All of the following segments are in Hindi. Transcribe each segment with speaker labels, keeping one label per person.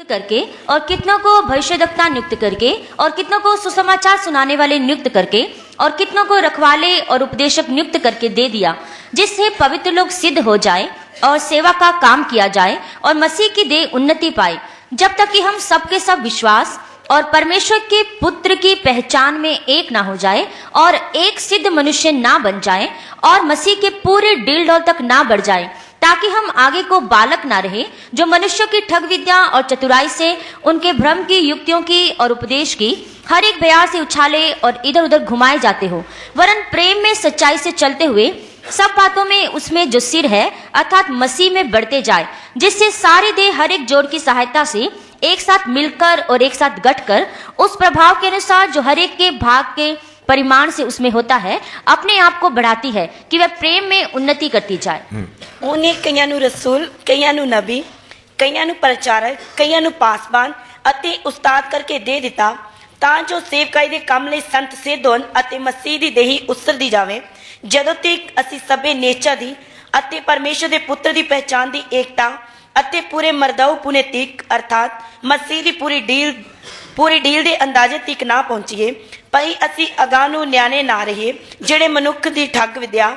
Speaker 1: करके और कितनों को भविष्यद्वक्ता नियुक्त करके और कितनों को सुसमाचार सुनाने वाले नियुक्त करके और कितनों को रखवाले और उपदेशक नियुक्त करके दे दिया, जिससे पवित्र लोग सिद्ध हो जाए और सेवा का काम किया जाए और मसीह की देह उन्नति पाए, जब तक कि हम सबके सब विश्वास और परमेश्वर के पुत्र की पहचान में एक ना हो जाए और एक सिद्ध मनुष्य ना बन जाए और मसीह के पूरे डील डौल तक ना बढ़ जाए, ताकि हम आगे को बालक ना रहे, जो मनुष्यों की ठग विद्या और चतुराई से उनके भ्रम की युक्तियों की और उपदेश की हर एक बयार से उछाले और इधर उधर घुमाए जाते हो, वरन प्रेम में सच्चाई से चलते हुए सब बातों में उसमें जो सिर है अर्थात मसीह में बढ़ते जाए, जिससे सारे देह हर एक जोड़ की सहायता से एक साथ मिलकर और एक साथ गठकर उस प्रभाव के अनुसार जो हर एक के भाग के परिमाण से उसमें होता है, अपने आप को बढ़ाती है कि वह प्रेम में उन्नति करती जाए।
Speaker 2: ਉਹਨੇ ਕਈਆਂ ਨੂੰ ਰਸੂਲ, ਕਈਆਂ ਨੂੰ ਨਬੀ, ਕਈਆਂ ਨੂੰ ਪ੍ਰਚਾਰਕ, ਕਈਆਂ ਨੂੰ ਪਾਸਬਾਨ ਅਤੇ ਉਸਤਾਦ ਕਰਕੇ ਦੇ ਦਿੱਤਾ, ਤਾਂ ਜੋ ਸੇਵਕਾਈ ਦੇ ਕੰਮ ਲਈ ਸੰਤ ਸਿੱਧ ਹੋਣ ਅਤੇ ਮਸੀਹ ਦੀ ਦੇਹੀ ਉਸਰਦੀ ਜਾਵੇ, ਜਦੋਂ ਤੱਕ ਅਸੀਂ ਸਭੇ ਨੇਚਾ ਦੀ ਅਤੇ ਪਰਮੇਸ਼ਰ ਦੇ ਪੁੱਤਰ ਦੀ ਪਹਿਚਾਨ ਦੀ ਏਕਤਾ ਅਤੇ ਪੂਰੇ ਮਰਦਾਉ ਪੁਨੇ ਤੀਕ ਅਰਥਾਤ ਮਸੀਹ ਦੀ ਪੂਰੀ ਡੀਲ ਦੇ ਅੰਦਾਜ਼ੇ ਤੱਕ ਨਾ ਪਹੁੰਚੀਏ, ਭਈ ਅਸੀਂ ਅਗਾਂਹ ਨੂੰ ਨਿਆਣੇ ਨਾ ਰਹੀਏ, ਜਿਹੜੇ ਮਨੁੱਖ ਦੀ ਠੱਗ ਵਿਦਿਆ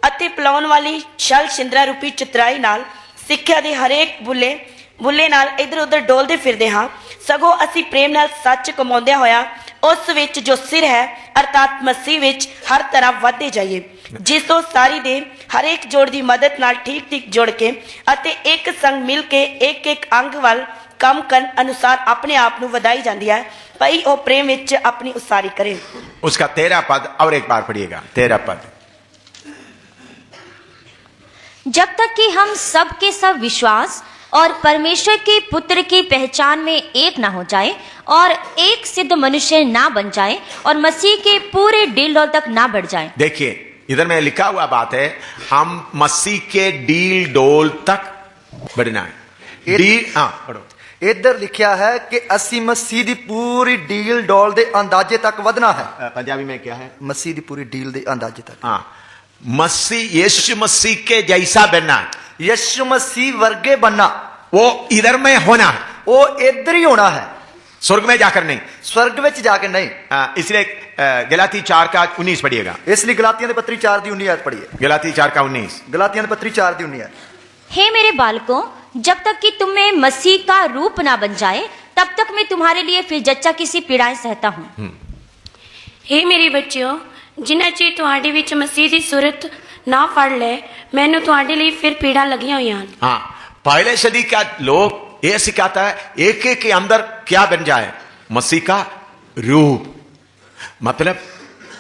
Speaker 2: ਅਤੇ ਪਲਾਉਣ ਵਾਲੀ ਛਲ ਛਿੰਦਰਾ ਰੂਪੀ ਚਤੁਰਾਈ ਨਾਲ ਸਿੱਖਿਆ ਦੇ ਹਰੇਕ ਬੁੱਲੇ ਨਾਲ ਇਧਰ ਉਧਰ ਡੋਲਦੇ ਫਿਰਦੇ ਹਾਂ, ਸਗੋਂ ਅਸੀਂ ਪ੍ਰੇਮ ਨਾਲ ਸੱਚ ਕਮਾਉਂਦਿਆਂ ਹੋਇਆ ਉਸ ਵਿੱਚ ਜੋ ਸਿਰ ਹੈ ਅਰਥਾਤ ਮਸੀਹ ਵਿੱਚ ਹਰ ਤਰ੍ਹਾਂ ਵਧਦੇ ਜਾਈਏ, ਜਿਸ ਤੋਂ ਸਾਰੀ ਦੇ ਹਰੇਕ ਜੋੜ ਦੀ ਮਦਦ ਨਾਲ ਠੀਕ ਠੀਕ ਜੁੜ ਕੇ ਅਤੇ ਇੱਕ ਸੰਗ ਮਿਲ ਕੇ ਇੱਕ ਇੱਕ ਅੰਗ ਵੱਲ ਕੰਮ ਕਰਨ ਅਨੁਸਾਰ ਆਪਣੇ ਆਪ ਨੂੰ ਵਧਾਈ ਜਾਂਦੀ ਹੈ, ਭਈ ਉਹ ਪ੍ਰੇਮ ਵਿੱਚ ਆਪਣੀ ਉਸਾਰੀ ਕਰੇ।
Speaker 3: उसका 13 पद और एक बार पढ़िएगा, 13 पद।
Speaker 1: जब तक कि हम सब के सब विश्वास और परमेश्वर के पुत्र की पहचान में एक ना हो जाए और एक सिद्ध मनुष्य ना बन जाए और मसीह के पूरे डील डौल तक ना बढ़ जाए।
Speaker 3: देखिए इधर में लिखा हुआ बात है, हम मसीह के डील डोल तक बढ़ना है। पढ़ो।
Speaker 4: इधर लिखा है कि असी मसीह दी पूरी डील डोल दे अंदाजे तक वधना है।
Speaker 3: पंजाबी में क्या है?
Speaker 4: मसीह दी पूरी डील दे अंदाजे तक।
Speaker 3: हाँ, मसीह यीशु मसीह के जैसा बनना है,
Speaker 4: यीशु मसीह वर्गे बनना,
Speaker 3: वो इधर में होना है,
Speaker 4: वो इधर ही होना है,
Speaker 3: स्वर्ग में जाकर नहीं,
Speaker 4: स्वर्ग में जाके नहीं।
Speaker 3: इसलिए गलाती 4 का 19 पढ़िएगा।
Speaker 4: इसलिए गलातियां दी पत्री 4 दी 19 पढ़िए।
Speaker 3: गलाती 4 का 19।
Speaker 4: गलातियां दी पत्री 4 दी 19।
Speaker 1: हे मेरे बालकों, जब तक कि तुम में मसीह का रूप ना बन जाए, तब तक मैं तुम्हारे लिए फिर जच्चा की सी पीड़ाएं सहता हूँ।
Speaker 5: हे मेरे बच्चों, जिन्ना चਿਰ ਤੁਹਾਡੇ ਵਿੱਚ ਮਸੀਹ ਦੀ ਸੂਰਤ ਨਾ ਫੜ ਲੈ, ਮੈਨੂੰ ਤੁਹਾਡੇ ਲਈ ਫਿਰ ਪੀੜਾ ਲੱਗੀਆਂ ਹੋਈਆਂ ਹਨ।
Speaker 3: हाँ, पहले सदी का लोग ये सिखाता है एक एक के अंदर क्या बन जाए, मसीह का रूप। मतलब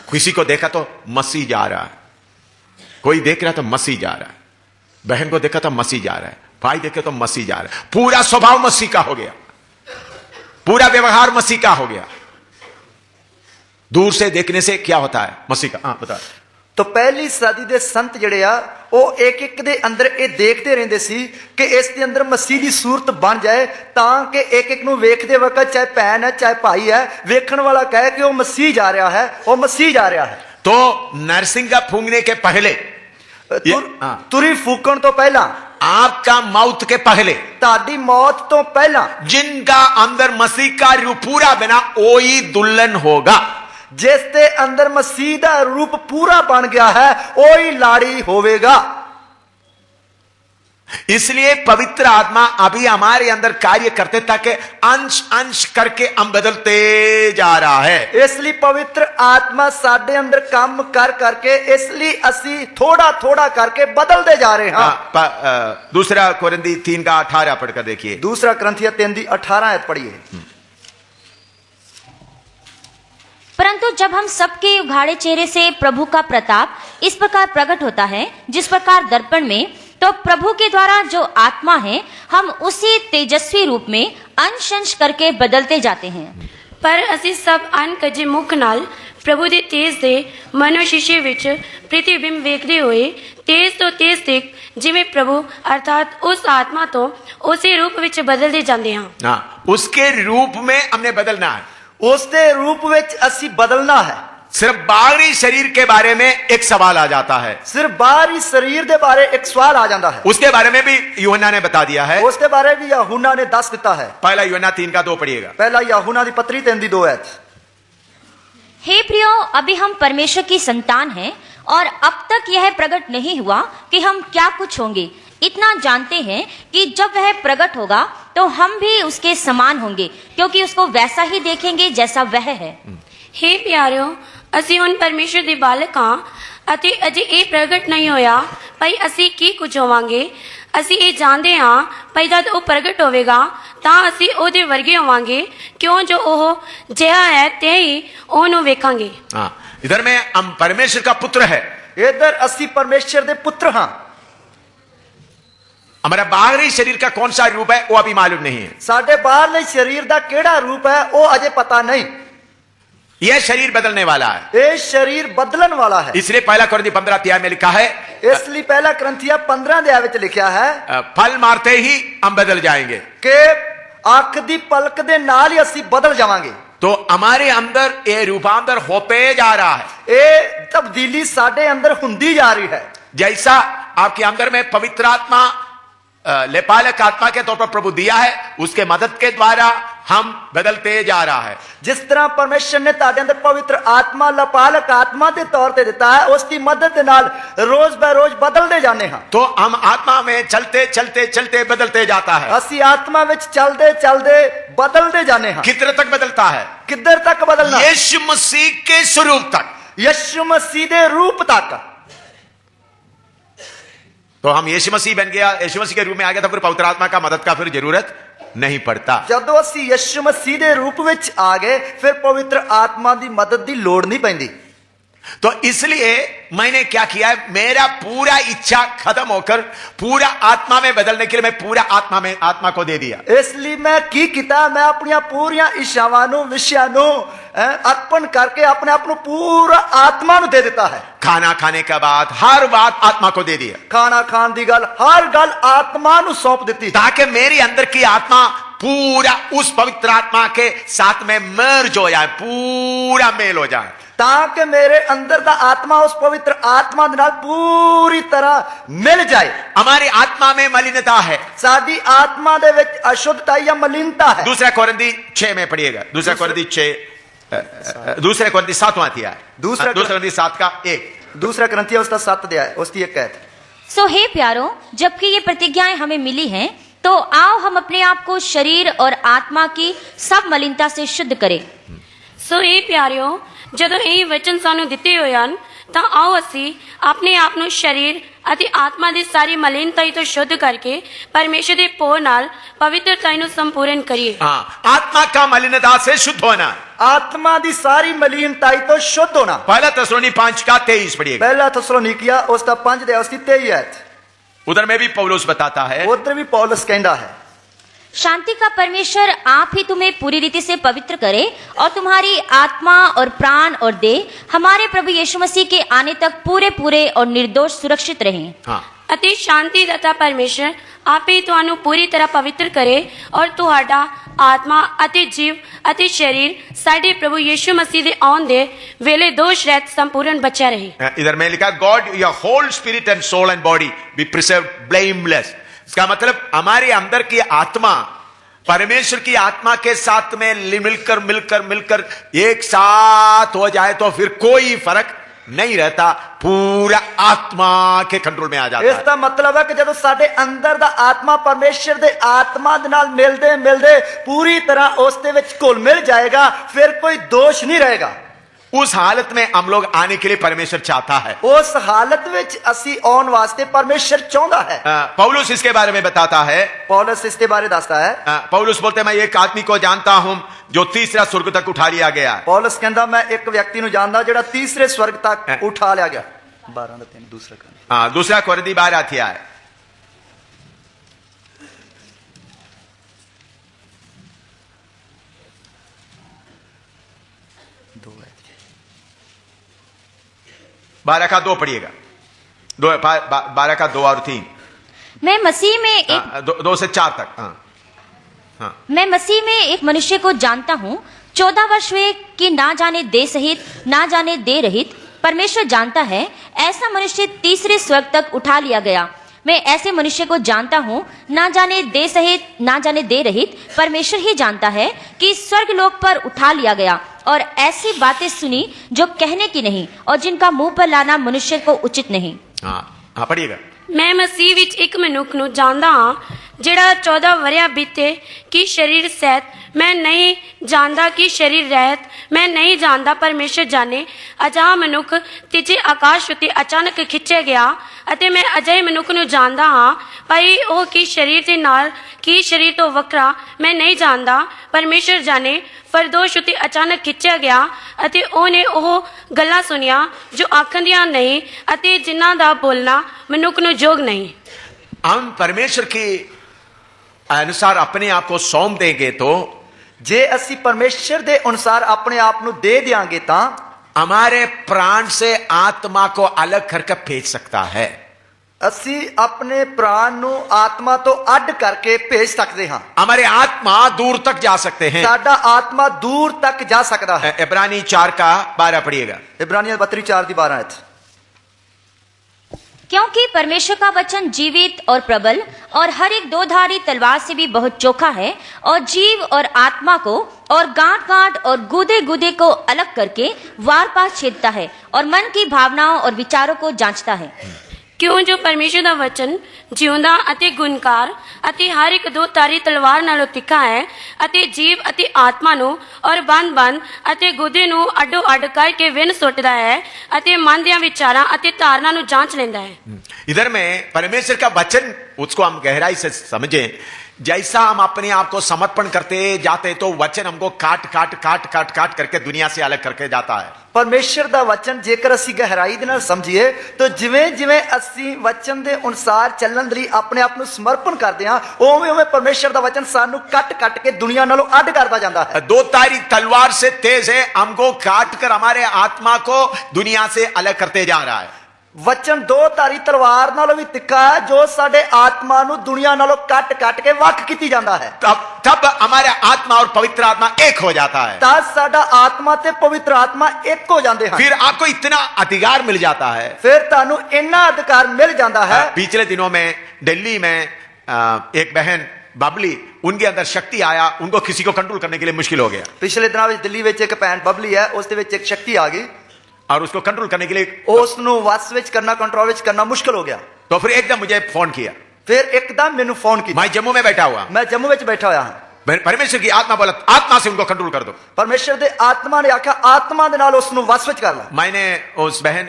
Speaker 3: किसी को देखा तो मसीह जा रहा है, कोई देख रहा तो मसीह जा रहा है, बहन को देखा तो मसीह जा रहा है, भाई देखे तो मसीह जा रहा है, पूरा स्वभाव मसीह का हो गया, पूरा व्यवहार मसीह का हो गया। दूर से देखने से क्या होता है मसीह का? हाँ बता।
Speaker 4: तो पहली सदी दे संत जड़े आ वो एक एक दे अंदर ये देखते रहंदे सी कि इस दे अंदर मसीह दी सूरत बन जाए, ताकि एक एक नूं वेखदे वक्त चाहे भैन है चाहे भाई है, वेखण वाला कहे कि वो मसीह जा रहा है, वो मसीह जा रहा है।
Speaker 3: तो नरसिंह का फूंकने के पहले,
Speaker 4: तुरी फूकण तो पहला,
Speaker 3: आपका मौत के पहले,
Speaker 4: ताड़ी मौत तो पहला,
Speaker 3: जिनका अंदर मसीह का रूप पूरा बना वो ही दुल्हन होगा।
Speaker 4: जिसके अंदर मसीह दा रूप पूरा बन गया है वो ही लाड़ी होवेगा।
Speaker 3: इसलिए पवित्र आत्मा अभी हमारे अंदर कार्य करते ताकि अंश अंश करके हम बदलते जा रहा है।
Speaker 4: इसलिए पवित्र आत्मा साडे अंदर काम कर करके इसलिए असी थोड़ा थोड़ा करके बदलते जा रहे हैं।
Speaker 3: दूसरा कोरिन्थी 3 का 18 पढ़कर देखिए।
Speaker 4: दूसरा कोरिन्थियों 3 की 18 आयत पढ़िए।
Speaker 1: परंतु जब हम सबके उघाड़े चेहरे से प्रभु का प्रताप इस प्रकार प्रकट होता है, जिस प्रकार दर्पण में, तो प्रभु के द्वारा जो आत्मा है, हम उसी तेजस्वी रूप में अंश अंश करके बदलते जाते हैं।
Speaker 5: ਪਰ ਅਸੀਂ ਸਭ ਅਣਕਜੇ ਮੁਖ ਨਾਲ ਪ੍ਰਭੂ ਦੇ ਤੇਜ ਦੇ ਮਨੋ ਸ਼ੀਸ਼ੇ ਵਿੱਚ ਪ੍ਰਤੀਬਿੰਬ ਵੇਖਦੇ ਹੋਏ ਤੇਜ ਤੋਂ ਤੇਜ ਤੱਕ ਜਿਵੇਂ ਪ੍ਰਭੂ ਅਰਥਾਤ ਉਸ ਆਤਮਾ ਤੋਂ ਉਸੇ ਰੂਪ ਵਿੱਚ ਬਦਲਦੇ ਜਾਂਦੇ ਹਾਂ।
Speaker 3: उसके रूप में हमने बदलना है,
Speaker 4: उसके रूप विच असी बदलना है।
Speaker 3: सिर्फ बाहरी शरीर के बारे में एक सवाल आ जाता है,
Speaker 4: सिर्फ बाहरी शरीर दे बारे एक सवाल आ जाता है।
Speaker 3: उसके बारे में भी यूहन्ना ने बता दिया है।
Speaker 4: उसके बारे भी यूहन्ना ने दस दिता है।
Speaker 3: पहला यूहन्ना 3:2 पढ़िएगा।
Speaker 4: पहला यूहन्ना दी पत्री 3:2 है।
Speaker 1: हे प्रियो, अभी हम परमेश्वर की संतान हैं और अब तक यह प्रकट नहीं हुआ कि हम क्या कुछ होंगे। इतना जानते हैं कि जब वह प्रकट होगा तो हम भी उसके समान होंगे, क्योंकि उसको वैसा ही देखेंगे जैसा वह है।
Speaker 5: हे प्याਰਿਓ, ਅਸੀਂ ਹੁਣ ਪਰਮੇਸ਼ਰ ਦੇ ਬਾਲਕ ਹਾਂ ਅਤੇ ਅਜੇ ਇਹ ਪ੍ਰਗਟ ਨਹੀਂ ਹੋਇਆ ਭਈ ਅਸੀਂ ਕੀ ਕੁਝ ਹੋਵਾਂਗੇ। ਅਸੀਂ ਇਹ ਜਾਣਦੇ ਹਾਂ ਭਈ ਜਦ ਉਹ ਪ੍ਰਗਟ ਹੋਵੇਗਾ ਤਾਂ ਅਸੀਂ ਉਹਦੇ ਵਰਗੇ ਹੋਵਾਂਗੇ, ਕਿਉਂ ਜੋ ਉਹ ਜਿਹਾ ਹੈ ਤੇ ਹੀ ਉਹਨੂੰ ਵੇਖਾਂਗੇ।
Speaker 3: हाँ, इधर में हम परमेश्वर का पुत्र है।
Speaker 4: इधर असी परमेश्वर दे पुत्र हां।
Speaker 3: हमारा बाहरी शरीर का कौन सा रूप है वो अभी मालूम नहीं है।
Speaker 4: साडे बाहरले शरीर दा केड़ा रूप है वो अजे पता नहीं।
Speaker 3: यह शरीर बदलने वाला है,
Speaker 4: ये शरीर बदलन वाला है।
Speaker 3: इसलिए पहला कोरिन्थी 15 अध्याय में लिखा है,
Speaker 4: इसलिए पहला ग्रंथिया 15 अध्याय विच लिखा है
Speaker 3: फल मारते ही हम बदल जाएंगे।
Speaker 4: कि अख दी पलक दे नाल ही असी बदल जावांगे।
Speaker 3: तो हमारे अंदर ये रूपांतर होते जा रहा है।
Speaker 4: ये तब्दीली साडे अंदर हुंदी जा रही है।
Speaker 3: जैसा आपके अंदर में पवित्र आत्मा लेपालक आत्मा के तौर पर प्रभु दिया है, उसके मदद के द्वारा हम बदलते जा रहा है।
Speaker 4: जिस तरह परमेश्वर ने ताडे अंदर पवित्र आत्मा लपालक आत्मा के तौर पे दिता है, उसकी मदद के नाल रोज ब रोज बदलते जाने हां।
Speaker 3: तो हम आत्मा में चलते चलते चलते बदलते जाता है।
Speaker 4: असी आत्मा विच चलदे चलदे बदलते जाने हां।
Speaker 3: किधर तक बदलता है?
Speaker 4: किधर तक बदलना?
Speaker 3: यीशु मसीह के स्वरूप तक,
Speaker 4: यीशु मसीह दे रूप तक।
Speaker 3: तो हम यीशु मसीह बन गया, यीशु मसीह के रूप में आ गया, तो फिर पवित्र आत्मा का मदद का फिर जरूरत नहीं पड़ता।
Speaker 4: जदों असी यीशु मसीह दे रूप विच आ गए, फिर पवित्र आत्मा दी मदद दी लोड़ नहीं पैंदी।
Speaker 3: तो इसलिए मैंने क्या किया है, मेरा पूरा इच्छा खत्म होकर पूरा आत्मा में बदलने के लिए मैं पूरा आत्मा को दे दिया।
Speaker 4: इसलिए मैं की किता, मैं अपनी पूरी इच्छावां नूं विषयां नूं अर्पण करके अपने आप नूं पूरा आत्मा नूं दे देता है।
Speaker 3: खाना खाने के बाद हर बात आत्मा को दे दिया।
Speaker 4: खाना खान दी गल हर गल आत्मा नूं सौंप दी,
Speaker 3: ताकि मेरी अंदर की आत्मा पूरा उस पवित्र आत्मा के साथ में मर्ज हो जाए, पूरा मेल हो जाए,
Speaker 4: ताकि मेरे अंदर दा आत्मा उस पवित्र आत्मा दे नाल पूरी तरह मिल जाए।
Speaker 3: हमारी आत्मा में मलिनता है,
Speaker 4: साडी आत्मा दे विच अशुद्धता या मलिनता है।
Speaker 3: दूसरा कोरिन्थी 6 में पढ़िएगा। दूसरा कोरिन्थी 7वां अध्याय, दूसरा कोरिन्थी 7 का 1।
Speaker 4: दूसरा ग्रंथिया उसका 7 अध्याय उसकी 1 कहत।
Speaker 1: सो हे प्यारो, जबकि ये प्रतिज्ञाएं हमें मिली हैं, तो आओ हम अपने आप को शरीर और आत्मा की सब मलिनता से शुद्ध करें।
Speaker 5: ਸੋ ਇਹ ਪਿਆਰਿਓ, ਜਦੋਂ ਇਹ ਵਚਨ ਸਾਨੂੰ ਦਿੱਤੇ ਹੋਏ ਹਨ ਤਾਂ ਆਓ ਅਸੀਂ ਆਪਣੇ ਆਪ ਨੂੰ ਸਰੀਰ ਅਤੇ ਆਤਮਾ ਦੀ ਸਾਰੀ ਮਲਿਨਤਾ ਤੋਂ ਸ਼ੁੱਧ ਕਰਕੇ ਪਰਮੇਸ਼ਰ ਦੇ ਭੋਗ ਨਾਲ ਪਵਿੱਤਰਤਾ ਨੂੰ ਸੰਪੂਰਨ ਕਰੀਏ।
Speaker 3: हाँ, आत्मा का मलिनता से शुद्ध होना,
Speaker 4: आत्मा दी सारी मलिनता तो शुद्ध होना।
Speaker 3: पहला थिस्सलुनीकी 5 का 23 पढ़िएगा।
Speaker 4: पहला थिस्सलुनीकिया उसका 5 अध्याय उसकी 23 है।
Speaker 3: उधर में भी पौलुस बताता है,
Speaker 4: उधर भी पौलुस कहता है,
Speaker 1: शांति का परमेश्वर आप ही तुम्हें पूरी रीति से पवित्र करे और तुम्हारी आत्मा और प्राण और देह हमारे प्रभु यीशु मसीह के आने तक पूरे पूरे और निर्दोष सुरक्षित रहें।
Speaker 3: हाँ,
Speaker 5: ਅਤੇ ਸ਼ਾਂਤੀ ਦਾਤਾ ਪਰਮੇਸ਼ਰ ਆਪੇ ਤੁਹਾਨੂੰ ਪੂਰੀ ਤਰ੍ਹਾਂ ਪਵਿੱਤਰ ਕਰੇ ਔਰ ਤੁਹਾਡਾ ਆਤਮਾ ਅਤੇ ਜੀਵ ਅਤੇ ਸਰੀਰ ਸਾਡੇ ਪ੍ਰਭु ਯੀਸ਼ु ਮਸੀਹ ਦੇ ਆਉਣ ਦੇ ਵੇਲੇ ਦੋਸ਼ ਰਹਿਤ ਸੰਪੂਰਨ ਬਚਿਆ ਰਹੇ।
Speaker 3: इधर में लिखा, God your whole spirit and soul and body be preserved blameless. इसका मतलब हमारे अंदर की आत्मा परमेश्वर की आत्मा के साथ में मिलकर मिलकर मिलकर एक साथ हो जाए तो फिर कोई फर्क नहीं रहता, पूरा आत्मा के कंट्रोल में आ जाता है।
Speaker 4: इसका मतलब है कि जब साडे अंदर दा आत्मा परमेश्वर दे आत्मा दे नाल मिलदे मिलदे पूरी तरह उस दे विच घुल मिल जाएगा, फिर कोई दोष नहीं रहेगा।
Speaker 3: उस हालत में हम लोग आने के लिए परमेश्वर चाहता है।
Speaker 4: उस हालत विच असी आउण वास्ते परमेश्वर चाहता है।
Speaker 3: पौलुस इसके बारे में बताता है,
Speaker 4: पौलुस इसके बारे दसता है।
Speaker 3: पौलुस बोलते हैं, मैं एक आदमी को जानता हूं जो तीसरा स्वर्ग तक उठा लिया गया।
Speaker 4: पौलुस कहता, मैं एक व्यक्ति नु जानदा जेड़ा तीसरे स्वर्ग तक उठा लिया गया। 12:3
Speaker 3: दूसरा कोरिन्थी 12 अध्याय। बारह का 2 पढ़िएगा। 12 का 2 और 3।
Speaker 1: मैं मसीह में एक
Speaker 3: 2 से 4 तक।
Speaker 1: मैं मसीह में एक मनुष्य को जानता हूँ 14 वर्ष हुए कि ना जाने दे सहित ना जाने दे रहित परमेश्वर जानता है, ऐसा मनुष्य तीसरे स्वर्ग तक उठा लिया गया। मैं ऐसे मनुष्य को जानता हूँ, ना जाने दे सहित ना जाने दे रहित परमेश्वर ही जानता है कि स्वर्ग लोक पर उठा लिया गया, और ऐसी बातें सुनी जो कहने की नहीं और जिनका मुंह पर लाना मनुष्य को उचित नहीं।
Speaker 3: हाँ पढ़िएगा।
Speaker 5: मैं मसीह ਵਿੱਚ ਇੱਕ ਮਨੁੱਖ ਨੂੰ ਜਾਣਦਾ ਹਾਂ ਜਿਹੜਾ 14 ਵਰਿਆਂ ਬੀਤੇ ਕਿ ਸਰੀਰ ਸਹਿਤ ਮੈਂ ਨਹੀਂ ਜਾਣਦਾ ਕਿ ਸਰੀਰ ਰਹਿਤ ਮੈਂ ਨਹੀਂ ਜਾਣਦਾ ਪਰਮੇਸ਼ਰ ਜਾਣੇ। ਅਜਿਹਾ ਮਨੁੱਖ ਤੀਜੇ ਆਕਾਸ਼ ਉੱਤੇ ਅਚਾਨਕ ਖਿੱਚਿਆ ਗਿਆ ਅਤੇ ਮੈਂ ਅਜਿਹੇ ਮਨੁੱਖ ਨੂੰ ਜਾਣਦਾ ਹਾਂ, ਭਾਈ ਉਹ ਕੀ ਸਰੀਰ ਦੇ ਨਾਲ ਕੀ ਸਰੀਰ ਤੋਂ ਵੱਖਰਾ ਮੈਂ ਨਹੀਂ ਜਾਣਦਾ, ਪਰਮੇਸ਼ਰ ਜਾਣੇ। ਫਰਦੋਸ਼ ਉੱਤੇ ਅਚਾਨਕ ਖਿੱਚਿਆ ਗਿਆ ਅਤੇ ਉਹਨੇ ਉਹ ਗੱਲਾਂ ਸੁਣੀਆਂ ਜੋ ਆਖਣ ਦੀਆਂ ਨਹੀਂ ਅਤੇ ਜਿਨ੍ਹਾਂ ਦਾ ਬੋਲਣਾ ਮਨੁੱਖ ਨੂੰ ਯੋਗ नहीं।
Speaker 3: हम परमेश्वर के अनुसार अपने आप को सौंप देंगे तो
Speaker 4: ਜੇ ਅਸੀਂ ਪਰਮੇਸ਼ਰ ਦੇ ਅਨੁਸਾਰ ਆਪਣੇ ਆਪ ਨੂੰ ਦੇ ਦਿਆਂਗੇ ਤਾਂ
Speaker 3: हमारे प्राण से आत्मा को अलग करके भेज सकता है।
Speaker 4: ਅਸੀਂ ਆਪਣੇ ਪ੍ਰਾਣ ਨੂੰ ਆਤਮਾ ਤੋਂ ਅੱਡ ਕਰਕੇ ਭੇਜ ਸਕਦੇ ਹਾਂ।
Speaker 3: हमारे आत्मा दूर तक जा सकते हैं।
Speaker 4: ਸਾਡਾ ਆਤਮਾ ਦੂਰ ਤੱਕ ਜਾ ਸਕਦਾ ਹੈ।
Speaker 3: इब्रानी 4 का 12 पढ़िएगा।
Speaker 4: ਇਬਰਾਨੀਆਂ 32:4 ਦੀ 12 ਆਇਤ।
Speaker 1: क्योंकि परमेश्वर का वचन जीवित और प्रबल और हर एक दो धारी तलवार से भी बहुत चोखा है, और जीव और आत्मा को और गांठ गांठ और गूदे गूदे को अलग करके वार पार छेदता है और मन की भावनाओं और विचारों को जांचता है।
Speaker 5: ਕਿਉਂ ਜੋ ਪਰਮੇਸ਼ਰ ਦਾ ਵਚਨ ਜਿਉਂਦਾ ਅਤੇ ਗੁਣਕਾਰ ਅਤੇ ਹਰ ਇੱਕ ਦੋ ਤਾਰੀ ਤਲਵਾਰ ਨਾਲੋਂ ਤਿੱਖਾ ਹੈ ਅਤੇ ਜੀਵ ਅਤੇ ਆਤਮਾ ਨੂੰ ਔਰ ਬੰਦ ਅਤੇ ਗੁਦੇ ਨੂੰ ਅੱਡੋ ਅੱਡ ਕਰਕੇ ਵਿੰਨ ਸੁੱਟਦਾ ਹੈ ਅਤੇ ਮਨ ਦੀਆਂ ਵਿਚਾਰਾਂ ਅਤੇ ਧਾਰਨਾ ਨੂੰ ਜਾਂਚ ਲੈਂਦਾ ਹੈ।
Speaker 3: इधर में परमेश्वर का वचन उसको हम गहराई से समझें। जैसा हम अपने आप को समर्पण करते जाते तो वचन हमको काट काट काट काट काट करके दुनिया से अलग करके जाता है।
Speaker 4: ਪਰਮੇਸ਼ਰ ਦਾ ਵਚਨ ਜੇਕਰ ਅਸੀਂ ਗਹਿਰਾਈ ਦੇ ਨਾਲ ਸਮਝੀਏ ਤਾਂ ਜਿਵੇਂ ਜਿਵੇਂ ਅਸੀਂ ਵਚਨ ਦੇ ਅਨੁਸਾਰ ਚੱਲਣ ਲਈ ਆਪਣੇ ਆਪ ਨੂੰ ਸਮਰਪਣ ਕਰਦੇ ਹਾਂ, ਉਵੇਂ ਉਵੇਂ ਪਰਮੇਸ਼ਰ ਦਾ ਵਚਨ ਸਾਨੂੰ ਕੱਟ ਕੱਟ ਕੇ ਦੁਨੀਆ ਨਾਲੋਂ ਅੱਡ ਕਰਦਾ ਜਾਂਦਾ ਹੈ।
Speaker 3: दो तारी तलवार से तेज है, हमको काट कर हमारे आत्मा को दुनिया से अलग करते जा रहा है।
Speaker 4: ਵਚਨ ਦੋ ਧਾਰੀ ਤਲਵਾਰ ਨਾਲੋਂ ਵੀ ਤਿੱਖਾ ਹੈ ਜੋ ਸਾਡੇ ਆਤਮਾ ਨੂੰ ਦੁਨੀਆ ਨਾਲੋਂ ਕੱਟ ਕੱਟ ਕੇ ਵੱਖ ਕੀਤੀ ਜਾਂਦਾ ਹੈ।
Speaker 3: तब हमारे आत्मा और पवित्र आत्मा एक हो जाता है।
Speaker 4: ਤਾਂ ਸਾਡਾ ਆਤਮਾ ਤੇ ਪਵਿੱਤਰ ਆਤਮਾ ਇੱਕ ਹੋ ਜਾਂਦੇ ਹਨ।
Speaker 3: फिर आपको इतना अधिकार मिल जाता है।
Speaker 4: ਫਿਰ ਤੁਹਾਨੂੰ ਇੰਨਾ ਅਧਿਕਾਰ ਮਿਲ ਜਾਂਦਾ ਹੈ।
Speaker 3: पिछले दिनों में दिल्ली में एक बहन बबली, उनके अंदर शक्ति आया, उनको किसी को कंट्रोल करने के लिए मुश्किल हो गया।
Speaker 4: ਪਿਛਲੇ ਦਿਨਾਂ ਵਿੱਚ ਦਿੱਲੀ ਵਿੱਚ ਇੱਕ ਭੈਣ ਬਬਲੀ ਹੈ, ਉਸ ਦੇ ਵਿੱਚ ਇੱਕ ਸ਼ਕਤੀ ਆ ਗਈ
Speaker 3: और उसको कंट्रोल करने के लिए
Speaker 4: ਉਸ ਨੂੰ ਵਸ ਵਿੱਚ ਕਰਨਾ, ਕੰਟਰੋਲ ਵਿੱਚ ਕਰਨਾ ਮੁਸ਼ਕਲ ਹੋ ਗਿਆ।
Speaker 3: तो फिर एकदम मुझे फोन किया।
Speaker 4: ਫਿਰ ਇੱਕਦਮ ਮੈਨੂੰ ਫੋਨ ਕੀਤਾ।
Speaker 3: मैं जम्मू में बैठा हुआ,
Speaker 4: ਮੈਂ ਜੰਮੂ ਵਿੱਚ ਬੈਠਾ ਹੋਇਆ ਹਾਂ।
Speaker 3: परमेश्वर की आत्मा बोला आत्मा से उनको कंट्रोल कर दो।
Speaker 4: ਪਰਮੇਸ਼ਰ ਦੇ ਆਤਮਾ ਨੇ ਆਖਿਆ ਆਤਮਾ ਦੇ ਨਾਲ ਉਸ ਨੂੰ ਵਸ ਵਿੱਚ ਕਰ ਲੈ।
Speaker 3: मैंने उस बहन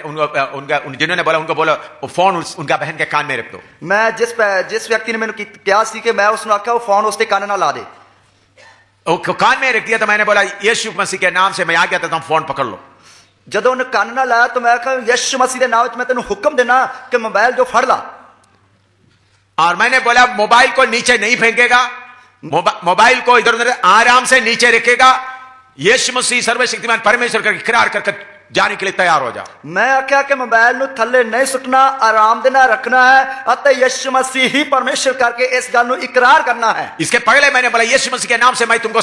Speaker 3: जिन्होंने बोला उनको बोला फोन उनका बहन के कान में रख दो।
Speaker 4: ਮੈਂ ਜਿਸ ਵਿਅਕਤੀ ਨੇ ਮੈਨੂੰ ਕਿਹਾ ਸੀ ਕਿ ਮੈਂ ਉਸ ਨੂੰ ਆਖਿਆ ਉਹ ਫੋਨ ਉਸ ਦੇ ਕੰਨ ਨਾਲ ਲਾ ਦੇ।
Speaker 3: कान में रख दिया तो मैंने बोला यीशु मसीह के नाम से मैं आ गया था, तुम फोन पकड़ लो।
Speaker 4: ਜਦੋਂ ਉਹਨੇ ਕੰਨ ਨਾਲ ਲਾਇਆ ਤਾਂ ਮੈਂ ਆਖਿਆ ਯਿਸੂ ਮਸੀਹ ਦੇ ਨਾਮ ਵਿੱਚ ਮੈਂ ਤੈਨੂੰ ਹੁਕਮ ਦੇਣਾ ਕਿ ਮੋਬਾਈਲ ਜੋ ਫੜ ਲਾ।
Speaker 3: और मैंने बोला मोबाइल को नीचे नहीं फेंकेगा, मोबाइल को इधर उधर आराम से नीचे रखेगा, यीशु मसीह सर्वशक्तिमान परमेश्वर का इकरार करके जाने के लिए तैयार हो जा।
Speaker 4: मैं आख्या कि मोबाइल ਨੂੰ ਥੱਲੇ नहीं सुटना, आराम ਦੇ ਨਾਲ ਰੱਖਣਾ ਹੈ ਅਤੇ ਯਿਸੂ ਮਸੀਹ ਹੀ ਪਰਮੇਸ਼ਰ ਕਰਕੇ ਇਸ ਗੱਲ ਨੂੰ ਇਕਰਾਰ करना है।
Speaker 3: इसके पहले मैंने बोला यीशु मसीह के नाम से मैं तुमको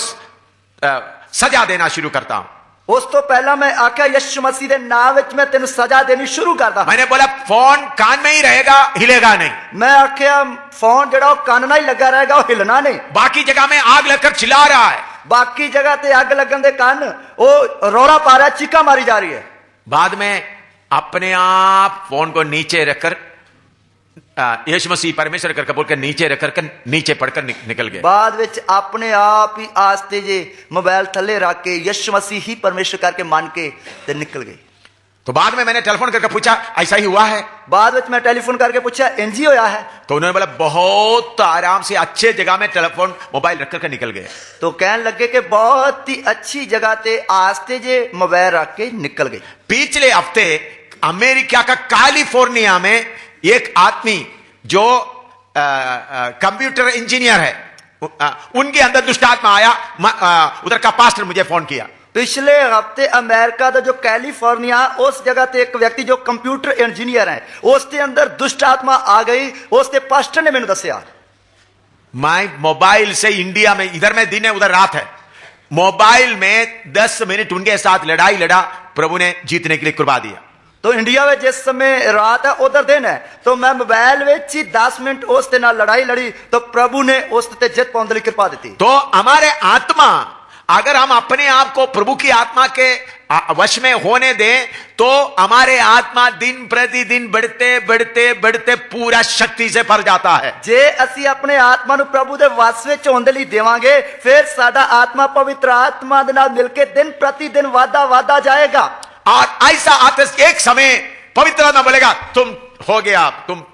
Speaker 3: सजा देना शुरू करता हूं।
Speaker 4: ਉਸ ਤੋਂ ਪਹਿਲਾਂ ਮੈਂ ਆਖਿਆ ਯਿਸੂ ਮਸੀਹ ਦੇ ਨਾਮ ਵਿੱਚ ਮੈਂ ਤੈਨੂੰ ਸਜ਼ਾ ਦੇਣੀ ਸ਼ੁਰੂ ਕਰਦਾ।
Speaker 3: मैंने बोला फोन कान में ही रहेगा, हिलेगा नहीं।
Speaker 4: मैं आख्या फोन ਜਿਹੜਾ ਉਹ ਕੰਨ ਨਾਲ ਹੀ ਲੱਗਾ ਰਹੇਗਾ, ਉਹ ਹਿਲਣਾ ਨਹੀਂ।
Speaker 3: बाकी जगह में आग लगकर चिल्ला रहा है,
Speaker 4: ਬਾਕੀ ਜਗ੍ਹਾ ਤੇ ਅੱਗ ਲੱਗਣ ਦੇ ਕਾਰਨ ਉਹ ਰੌਲਾ ਪਾ ਰਿਹਾ, ਚੀਕਾਂ ਮਾਰੀ ਜਾ ਰਹੀ है।
Speaker 3: बाद में अपने आप फोन को नीचे रखकर यीशु मसीह परमेश्वर करके बोलकर नीचे रखकर नीचे पड़कर निकल गए।
Speaker 4: ਬਾਅਦ ਵਿੱਚ ਆਪਣੇ ਆਪ ਹੀ ਆਸਤੇ ਜੇ ਮੋਬਾਈਲ ਥੱਲੇ ਰੱਖ ਕੇ ਯਿਸੂ ਮਸੀਹ ਹੀ ਪਰਮੇਸ਼ਰ ਕਰਕੇ ਮੰਨ ਕੇ ਤੇ ਨਿਕਲ ਗਏ।
Speaker 3: तो बाद में मैंने टेलीफोन करके पूछा ऐसा ही हुआ है?
Speaker 4: ਬਾਅਦ ਵਿੱਚ ਮੈਂ ਟੈਲੀਫੋਨ ਕਰਕੇ ਪੁੱਛਿਆ ਇੰਜ ਹੀ ਹੋਇਆ ਹੈ?
Speaker 3: तो उन्होंने बोला बहुत आराम से अच्छे जगह में टेलीफोन मोबाइल रख कर निकल गए।
Speaker 4: तो कहने लगे कि बहुत ही अच्छी जगह ते आस्ते जे मोबाइल रख के निकल गए।
Speaker 3: पिछले हफ्ते अमेरिका का कैलिफोर्निया में एक आदमी जो कंप्यूटर इंजीनियर है, उनके अंदर दुष्ट आत्मा आया। उधर का पास्टर मुझे फोन किया।
Speaker 4: पिछले हफ्ते अमेरिका का जो कैलिफोर्निया उस जगह ते एक व्यक्ति जो कंप्यूटर इंजीनियर है उसके अंदर दुष्ट आत्मा आ गई। उसके पास्टर ने मैंने दसिया।
Speaker 3: मैं मोबाइल से इंडिया में, इधर में दिन है उधर रात है, मोबाइल में 10 मिनट उनके साथ लड़ाई लड़ा, प्रभु ने जीतने के लिए कृपा दिया।
Speaker 4: तो इंडिया में जिस समय रात है उधर दिन है, तो मैं मोबाइल में ही 10 मिनट उस ते नाल लड़ाई लड़ी, तो प्रभु ने उस ते जित पाने की कृपा दी।
Speaker 3: तो हमारे आत्मा, अगर हम अपने आप को प्रभु की आत्मा के वश में होने दें, तो हमारे आत्मा दिन प्रतिदिन बढ़ते बढ़ते बढ़ते पूरा शक्ति से भर जाता है।
Speaker 4: जे असी अपने आत्मा नु प्रभु दे वश विच होने लई देवांगे, फिर साडा आत्मा पवित्र आत्मा दे नाल मिलके दिन प्रतिदिन वादा जाएगा।
Speaker 3: और ऐसा आते एक समय पवित्र आत्मा बोलेगा तुम हो गया, तुम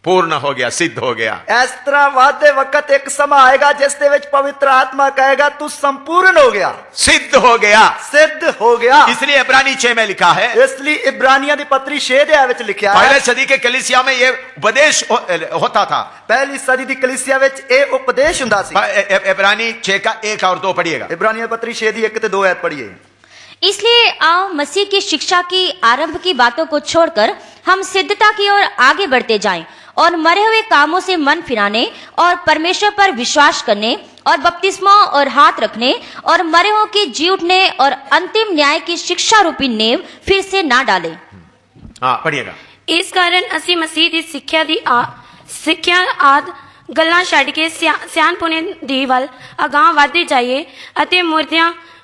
Speaker 3: पूर्ण हो गया, सिद्ध हो गया।
Speaker 4: इस तरह वादे वक्त एक समय आएगा जिस दे विच पवित्र आत्मा कहेगा तू संपूर्ण हो गया,
Speaker 3: सिद्ध हो गया,
Speaker 4: सिद्ध हो गया।
Speaker 3: इसलिए इब्रानी 6 में लिखा है,
Speaker 4: इसलिए इब्रानियों की पत्री 6 दे विच लिखा है,
Speaker 3: पहले सदी के कलीसिया में यह उपदेश होता था।
Speaker 4: पहली सदी की कलीसिया विच ये उपदेश हुंदा सी।
Speaker 3: इब्रानी 6 का 1 और 2 पढ़िएगा।
Speaker 4: इब्रानियों की पत्री 6 दी 1 ते 2 आयत पढ़िए।
Speaker 1: इसलिए आओ मसीह की शिक्षा की आरंभ की बातों को छोड़कर हम सिद्धता की ओर आगे बढ़ते जाएं और मरे हुए कामों से मन फिराने और परमेश्वर पर विश्वास करने और बपतिस्मा और हाथ रखने और मरे हुओं के जी उठने और अंतिम न्याय की शिक्षा रूपी नींव फिर से ना डालें।
Speaker 3: हाँ पढ़िएगा।
Speaker 5: इस कारण ਅਸੀਂ ਮਸੀਹ ਦੀ ਸਿੱਖਿਆ ਆਦ ਗੱਲਾਂ ਛੱਡ ਕੇ ਸਿਆਣਪੁਣੇ ਦੀ ਵੱਲ ਅਗਾਂਹ ਵਧਦੇ ਜਾਈਏ ਅਤੇ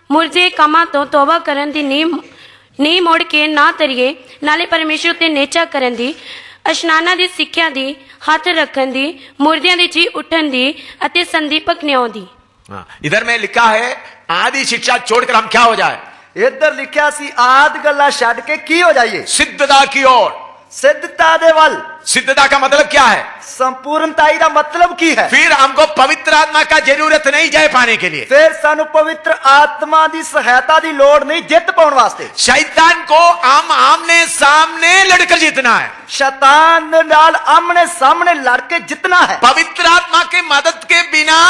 Speaker 5: ਮੁਰਦੇ ਕੰਮਾਂ ਤੋਂ ਤੋਬਾ ਕਰਨ ਦੀ ਨੀਂਹ ਮੋੜ ਕੇ ਨਾ ਤਰੀਏ, ਨਾਲੇ ਪਰਮੇਸ਼ਰ ਤੇ ਨੇਚਾ ਕਰਨ ਦੀ, ਇਸ਼ਨਾਨਾਂ ਦੀ ਸਿੱਖਿਆ ਦੀ, ਹੱਥ ਰੱਖਣ ਦੀ, ਮੁਰਦਿਆਂ ਦੇ ਜੀ ਉੱਠਣ ਦੀ ਅਤੇ ਸੰਦੀਪਕ ਨਿਉ ਦੀ।
Speaker 3: इधर में लिखा है आदि शिक्षा छोड़कर हम क्या हो जाए।
Speaker 4: इधर लिखा सी आद गल्ला छड्ड के की हो जाइए,
Speaker 3: सिद्धता की ओर,
Speaker 4: सिद्धता दे वल।
Speaker 3: सिद्धता का मतलब क्या है,
Speaker 4: संपूर्णताई का मतलब की है।
Speaker 3: फिर हमको पवित्र आत्मा का जरूरत नहीं जय पाने के लिए,
Speaker 4: फिर सानू पवित्र आत्मा दी सहायता दी लोड़ नहीं जित पाने वास्ते।
Speaker 3: शैतान को हम आमने सामने लड़कर जीतना है,
Speaker 4: शैतान नाल आमने सामने लड़के जितना है।
Speaker 3: पवित्र आत्मा की मदद के बिना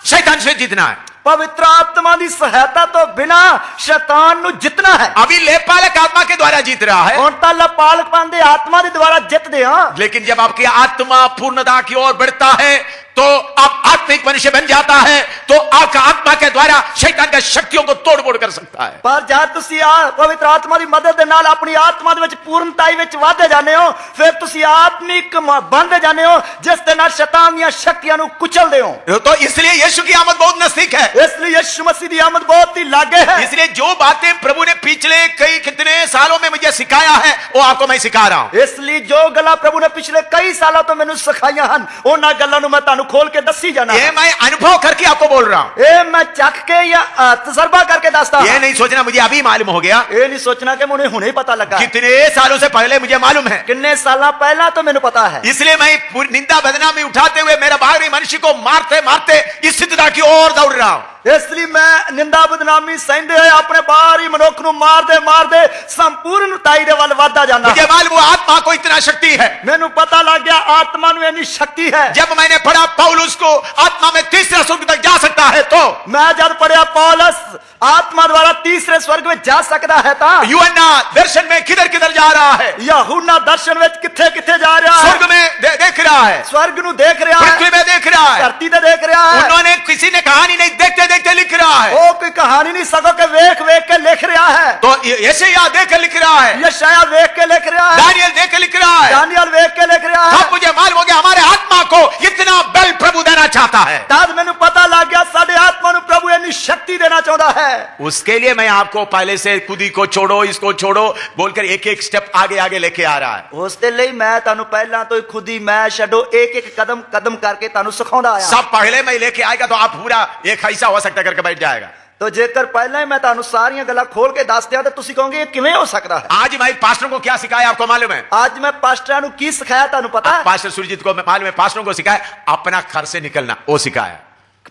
Speaker 3: शैतान से जीतना है।
Speaker 4: पवित्र आत्मा की सहायता तो बिना शैतान नु जितना है।
Speaker 3: अभी लेपालक आत्मा के द्वारा जीत रहा है,
Speaker 4: हुण तां लपालक पांदे आत्मा के द्वारा जितदे हां।
Speaker 3: लेकिन जब आपकी आत्मा पूर्णता की ओर बढ़ता है तो आप आत्मिक मनुष्य बन जाता है, तो आपका आत्मा के द्वारा शैतान का शक्तियों को तोड़ फोड़ कर सकता है।
Speaker 4: पर जब तुसी पवित्र आत्मा की मदद दे नाल अपनी आत्मा दे विच पूर्णताई विच वाधे जाने हो, फिर तुसी आत्मिक बनदे जाने हो जिस दे नाल शैतान दी शक्तियां नु कुचलदे हो।
Speaker 3: तो इसलिए यीशु की आमद बहुत नजदीक है,
Speaker 4: इसलिए यीशु मसीह की आमद बहुत ही लागे है।
Speaker 3: इसलिए जो बातें प्रभु ने पिछले कितने सालों में मुझे सिखाया है वो आपको मैं सिखा रहा हूं।
Speaker 4: इसलिए जो गल्लां प्रभु ने पिछले कई सालों तो मैनू सिखाईयां हन, उन्हां गल्लां नु मैं तुहानू खोल के दसी जाना।
Speaker 3: ये मैं अनुभव करके आपको बोल रहा हूं,
Speaker 4: ये मैं चख के या तजर्बा करके दसदा।
Speaker 3: ये नहीं सोचना मुझे अभी मालूम हो गया,
Speaker 4: ये नहीं सोचना कि मुझे हुणे ही पता लगा।
Speaker 3: कितने सालों से पहले मुझे मालूम है,
Speaker 4: कितने साल पहला तो मैंने पता है।
Speaker 3: इसलिए मैं निंदा बदनामी उठाते हुए मेरा बाहरी मनुष्य को मारते मारते इस सिद्धता की ओर दौड़ रहा हूं।
Speaker 4: इसलिए मैं निंदा बदनामी सहंदे हुए अपने बाहरी मनुख नु मारदे संपूर्णताई दे वल वादा जाना।
Speaker 3: मुझे मालूम आत्मा को इतना शक्ति है,
Speaker 4: मैनू पता लग गया आत्मा नु इतनी शक्ति है।
Speaker 3: जब मैंने पढ़ा पौलुस को आत्मा में तीसरे स्वर्ग तक जा सकता है, तो
Speaker 4: मैं जब पढ़ा पौलुस आत्मा द्वारा तीसरे स्वर्ग में जा सकता है,
Speaker 3: यूहन्ना दर्शन में किधर किधर जा रहा है,
Speaker 4: यूहन्ना दर्शन में किथे किथे जा रहा है,
Speaker 3: स्वर्ग में देख रहा है,
Speaker 4: स्वर्ग नु देख रहा है,
Speaker 3: पृथ्वी में देख रहा है,
Speaker 4: धरती पे देख रहा है।
Speaker 3: उन्होंने किसी ने कहानी नहीं देखते देखते लिख रहा है,
Speaker 4: वो कोई कहानी नहीं सको के वेख वेख के लिख रहा है।
Speaker 3: तो यशायाह देख के लिख रहा है,
Speaker 4: यशायाह वेख के लिख रहा है,
Speaker 3: दानियल देख के लिख रहा है,
Speaker 4: दानियल वेख के लिख रहा है।
Speaker 3: तब मुझे मालूम हो गया हमारे आत्मा को इतना बल प्रभु देना चाहता है।
Speaker 4: तब मैंने पता लग गया साडे आत्मा नु प्रभु इतनी शक्ति देना चाहता है।
Speaker 3: उसके लिए मैं आपको पहले से खुदी को छोड़ो इसको छोड़ो बोलकर एक एक स्टेप आगे आगे लेके आ रहा है।
Speaker 4: उसके लिए मैं तानू पहला तो खुद ही मैं छड्डो एक एक कदम कदम करके तानू सिखाउंदा आया।
Speaker 3: सब पहले मैं लेके आएगा तो आप पूरा एक ऐसा हो सकता करके बैठ जाएगा।
Speaker 4: तो जेकर पहले ही मैं तानू सारियां गल्लां खोल के दस दिया तो तुसी कहोगे ये किवें हो सकता है।
Speaker 3: आज मैं पास्टरों को क्या सिखाया आपको मालूम है?
Speaker 4: आज मैं पास्टरां नु की सिखाया तानू पता है?
Speaker 3: पास्टर सुरजीत को मालूम है, पास्टरों को सिखाया अपना घर से निकलना, वो सिखाया।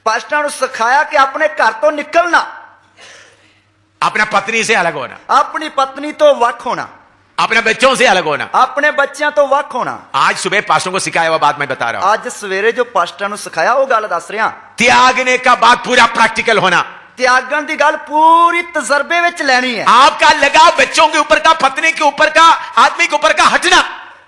Speaker 4: पास्टरां नु सिखाया कि अपने घर तो निकलना,
Speaker 3: अपना पत्नी से अलग होना,
Speaker 4: अपनी पत्नी तो वख होना,
Speaker 3: अपने बच्चों से अलग होना,
Speaker 4: अपने बच्चों तो वख होना।
Speaker 3: आज सुबह पास्टरों को सिखाया हुआ बात मैं बता रहा हूं।
Speaker 4: आज सवेरे जो पास्टरां नु सिखाया वो गल दस रहा।
Speaker 3: त्यागने का बात पूरा प्रैक्टिकल होना,
Speaker 4: त्यागन की गल पूरी तजर्बे विच लैनी है।
Speaker 3: आपका लगाव बच्चों के ऊपर का, पत्नी के ऊपर का, आदमी के ऊपर का हटना।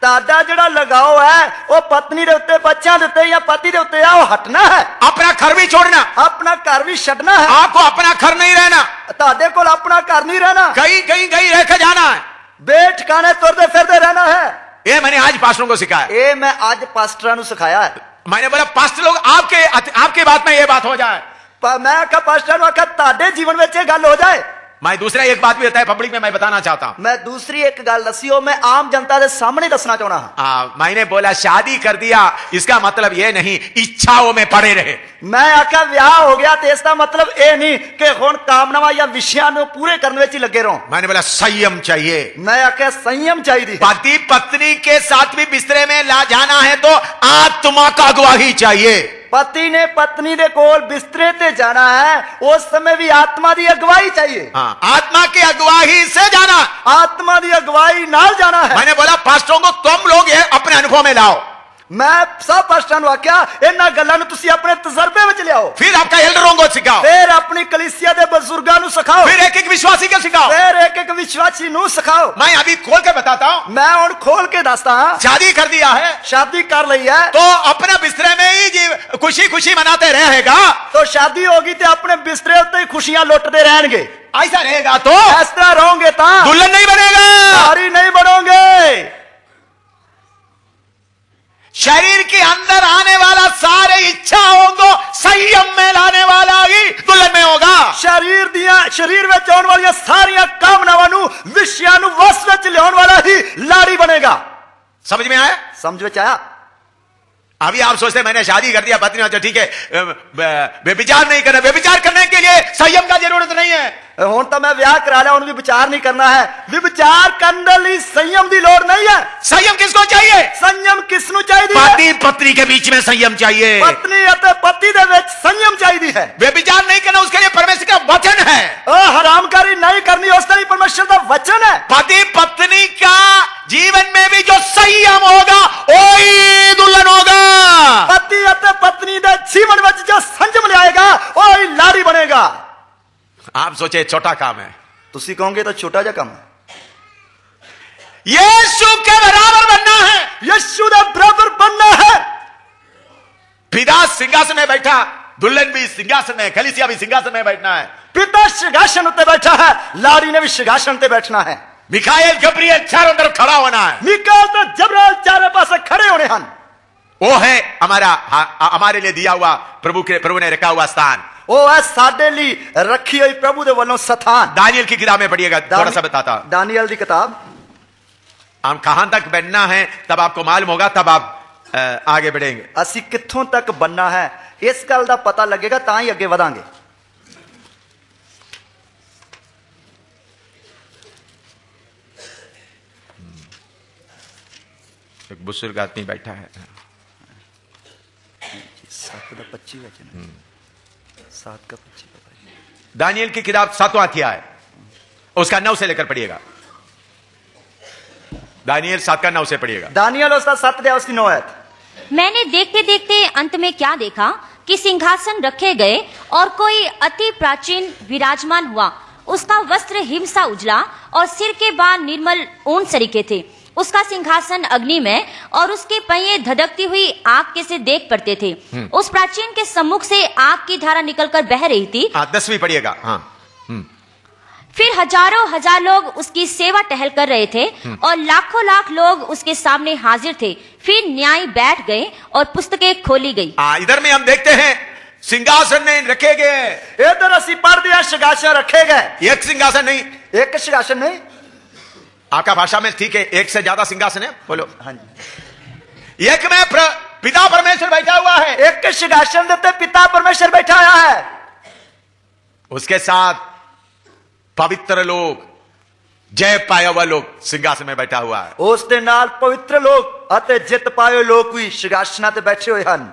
Speaker 4: ਤੁਹਾਡਾ ਜਿਹੜਾ ਲਗਾਓ ਹੈ ਉਹ ਪਤਨੀ ਦੇ ਉੱਤੇ, ਬੱਚਿਆਂ ਦੇ ਉੱਤੇ ਜਾਂ ਪਤੀ ਦੇ ਉੱਤੇ ਆ, ਉਹ ਹਟਣਾ ਹੈ।
Speaker 3: अपना घर भी छोड़ना,
Speaker 4: ਆਪਣਾ ਘਰ ਵੀ ਛੱਡਣਾ ਹੈ।
Speaker 3: आपको अपना घर नहीं रहना,
Speaker 4: ਤੁਹਾਡੇ ਕੋਲ ਆਪਣਾ ਘਰ नहीं रहना,
Speaker 3: कहीं कहीं कहीं रह कर जाना है।
Speaker 4: ਬੇਠਿਕਾਣੇ ਤੁਰਦੇ ਫਿਰਦੇ ਰਹਿਣਾ ਹੈ।
Speaker 3: ये मैंने आज पास्टरों को सिखाया।
Speaker 4: ਇਹ ਮੈਂ ਅੱਜ ਪਾਸਟਰਾਂ ਨੂੰ ਸਿਖਾਇਆ ਹੈ।
Speaker 3: मैंने बोला पास्टर लोग आपके बात में ये बात हो जाए।
Speaker 4: ਮੈਂ ਆਖਿਆ ਪਾਸਟਰਾਂ ਨੂੰ ਆਖਿਆ ਤੁਹਾਡੇ ਜੀਵਨ ਵਿੱਚ ਇਹ ਗੱਲ ਹੋ ਜਾਏ।
Speaker 3: मैं दूसरा एक बात भी होता है पब्लिक में मैं बताना चाहता हूं।
Speaker 4: ਮੈਂ ਦੂਸਰੀ ਇੱਕ ਗੱਲ ਦੱਸੀ, ਉਹ ਮੈਂ ਆਮ ਜਨਤਾ ਦੇ ਸਾਹਮਣੇ ਦੱਸਣਾ ਚਾਹਣਾ ਹਾਂ।
Speaker 3: मैंने बोला शादी कर दिया इसका मतलब ये नहीं इच्छाओं में पड़े रहे।
Speaker 4: ਮੈਂ ਆਖਿਆ ਵਿਆਹ ਹੋ ਗਿਆ ਤੇ ਇਸ ਦਾ ਮਤਲਬ ਇਹ ਨਹੀਂ ਕਿ ਹੁਣ ਕਾਮਨਾਵਾਂ ਜਾਂ ਵਿਸ਼ਿਆਂ ਨੂੰ ਪੂਰੇ ਕਰਨ ਵਿੱਚ ਹੀ ਲੱਗੇ ਰਹੋ।
Speaker 3: मैंने बोला संयम चाहिए।
Speaker 4: मैं आख्या संयम चाहिए।
Speaker 3: पति पत्नी के साथ भी बिस्तरे में ला जाना है तो आत्मा का गवाही चाहिए।
Speaker 4: पति ने पत्नी दे कोल बिस्तरे ते जाना है, उस समय भी आत्मा दी अगवाई चाहिए।
Speaker 3: हाँ, आत्मा की अगवाही से जाना,
Speaker 4: आत्मा दी अगवाई नाल जाना है।
Speaker 3: मैंने बोला पास्टरों को तुम लोग ये अपने अनुभव में लाओ।
Speaker 4: मैं सब पास्टरां नूं आख्या इन्हां गल्लां नूं तुसीं अपने तजर्बे विच लियाओ।
Speaker 3: फिर आपका एल्डरों को सिखाओ,
Speaker 4: फिर अपनी कलीसिया दे बुजुर्गां नूं सिखाओ,
Speaker 3: फिर एक एक विश्वासी को सिखाओ,
Speaker 4: फिर एक एक विश्वासी नूं सिखाओ।
Speaker 3: मैं अभी खोल के बताता हूं।
Speaker 4: मैं हुण खोल के दसदा हां,
Speaker 3: शादी कर दिया है
Speaker 4: शादी कर लई है
Speaker 3: तो अपने बिस्तरे में ही खुशी खुशी मनाते रहेगा,
Speaker 4: तो शादी होगी ते अपने बिस्तरे उत्ते ही खुशियां लुटते रहेंगे।
Speaker 3: ऐसा रहेगा तो
Speaker 4: इस तरह रहोगे तां
Speaker 3: दुल्हन नहीं बनेगा,
Speaker 4: नारी नहीं बनोगे।
Speaker 3: शरीर के अंदर आने वाला सारे इच्छाओं को संयम में लाने वाला ही दुल्हन में होगा।
Speaker 4: शरीर में आने वाली सारिया कामनावां नूं विषयां नूं वस विच लियाउण वाला ही लाड़ी बनेगा।
Speaker 3: समझ में आया?
Speaker 4: समझ विच आया?
Speaker 3: अभी आप सोचते हैं मैंने शादी कर दिया पत्नी, अच्छा ठीक है व्यभिचार नहीं करना, व्यभिचार करने के लिए संयम का जरूरत नहीं है।
Speaker 4: हुण तो मैं विआह करा लिया, हुण भी विचार नहीं करना है। विचार करने लई संयम दी लोड़ नहीं है।
Speaker 3: संयम किसको चाहिए?
Speaker 4: संयम किसनूं चाहिए?
Speaker 3: पति पत्नी के बीच में संयम चाहिए,
Speaker 4: पत्नी अते पति दे विच संयम चाहिए है।
Speaker 3: व्यभिचार नहीं करना उसके लिए परमेश्वर का वचन है।
Speaker 4: हरामकारी नहीं करनी उसके लिए परमेश्वर का वचन है।
Speaker 3: पति पत्नी का जीवन में भी जो संयम होगा वही दुल्हन होगा।
Speaker 4: पति अते पत्नी दे जीवन में जो संयम लाएगा वही लाड़ी बनेगा।
Speaker 3: आप सोचे छोटा काम है,
Speaker 4: तुसी कहोगे तो छोटा जा काम है।
Speaker 3: यीशु के बराबर बनना है,
Speaker 4: यीशु दे बराबर बनना है।
Speaker 3: पिता सिंहासन में बैठा, दुल्हन भी सिंहासन में, कलीसिया भी सिंहासन में बैठना है।
Speaker 4: पिता सिंहासन उत्ते बैठा है, लाड़ी ने भी सिंहासन पे बैठना है।
Speaker 3: मिखाएल गब्रिएल चारों तरफ खड़ा होना है।
Speaker 4: मिकाएल तो जबराइल चारों पासे खड़े होने हैं।
Speaker 3: वो है हमारे लिए दिया हुआ प्रभु ने रखा हुआ स्थान।
Speaker 4: वो है साडे लिए रखी हुई प्रभु दे वल्लों स्थान।
Speaker 3: दानियल की किताब में पढ़िएगा, थोड़ा सा बताता।
Speaker 4: दानियल की किताब।
Speaker 3: हम कहां तक बनना है तब आपको मालूम होगा, तब आप आगे बढ़ेंगे।
Speaker 4: असी कित्थों तक बनना है इस गल दा पता लगेगा तां ही आगे वधांगे।
Speaker 3: एक बुजुर्ग आदमी बैठा है,
Speaker 4: 7 का 25
Speaker 3: दानियल की किताब 7वां अध्याय उसका 9 से लेकर पढ़िएगा। दानियल 7 का 9 से पढ़िएगा।
Speaker 4: दानियल उसका 7 अध्याय उसकी 9 आयत।
Speaker 1: मैंने देखते देखते अंत में क्या देखा कि सिंहासन रखे गए और कोई अति प्राचीन विराजमान हुआ। उसका वस्त्र हिम सा उजला और सिर के बाल निर्मल ऊन सरीखे थे। उसका सिंहासन अग्नि में और उसके पहिए धधकती हुई आग के से देख पड़ते थे। उस प्राचीन के सम्मुख से आग की धारा निकलकर बह रही थी।
Speaker 3: 10वीं पढ़िएगा। हाँ।
Speaker 1: फिर हजारों हजार लोग उसकी सेवा टहल कर रहे थे और लाखों लाख लोग उसके सामने हाजिर थे। फिर न्याय बैठ गए और पुस्तकें खोली गई।
Speaker 3: इधर में हम देखते हैं सिंहासन नहीं रखे गए।
Speaker 4: इधर असी पढ़ दिया सिंहासन रखे गए।
Speaker 3: एक सिंहासन नहीं,
Speaker 4: एक सिंहासन नहीं।
Speaker 3: आपका भाषा में ठीक है, एक से ज्यादा सिंहासन है, बोलो।
Speaker 4: हाँ जी।
Speaker 3: एक में पिता परमेश्वर बैठा हुआ है।
Speaker 4: एक सिंहासन देते पिता परमेश्वर बैठा हुआ है।
Speaker 3: उसके साथ पवित्र लोग, जय पाया हुआ लोग सिंहासन में बैठा हुआ है।
Speaker 4: उस दे नाल पवित्र लोग अते जित पाए लोग भी सिंहासनां ते बैठे हुए हैं।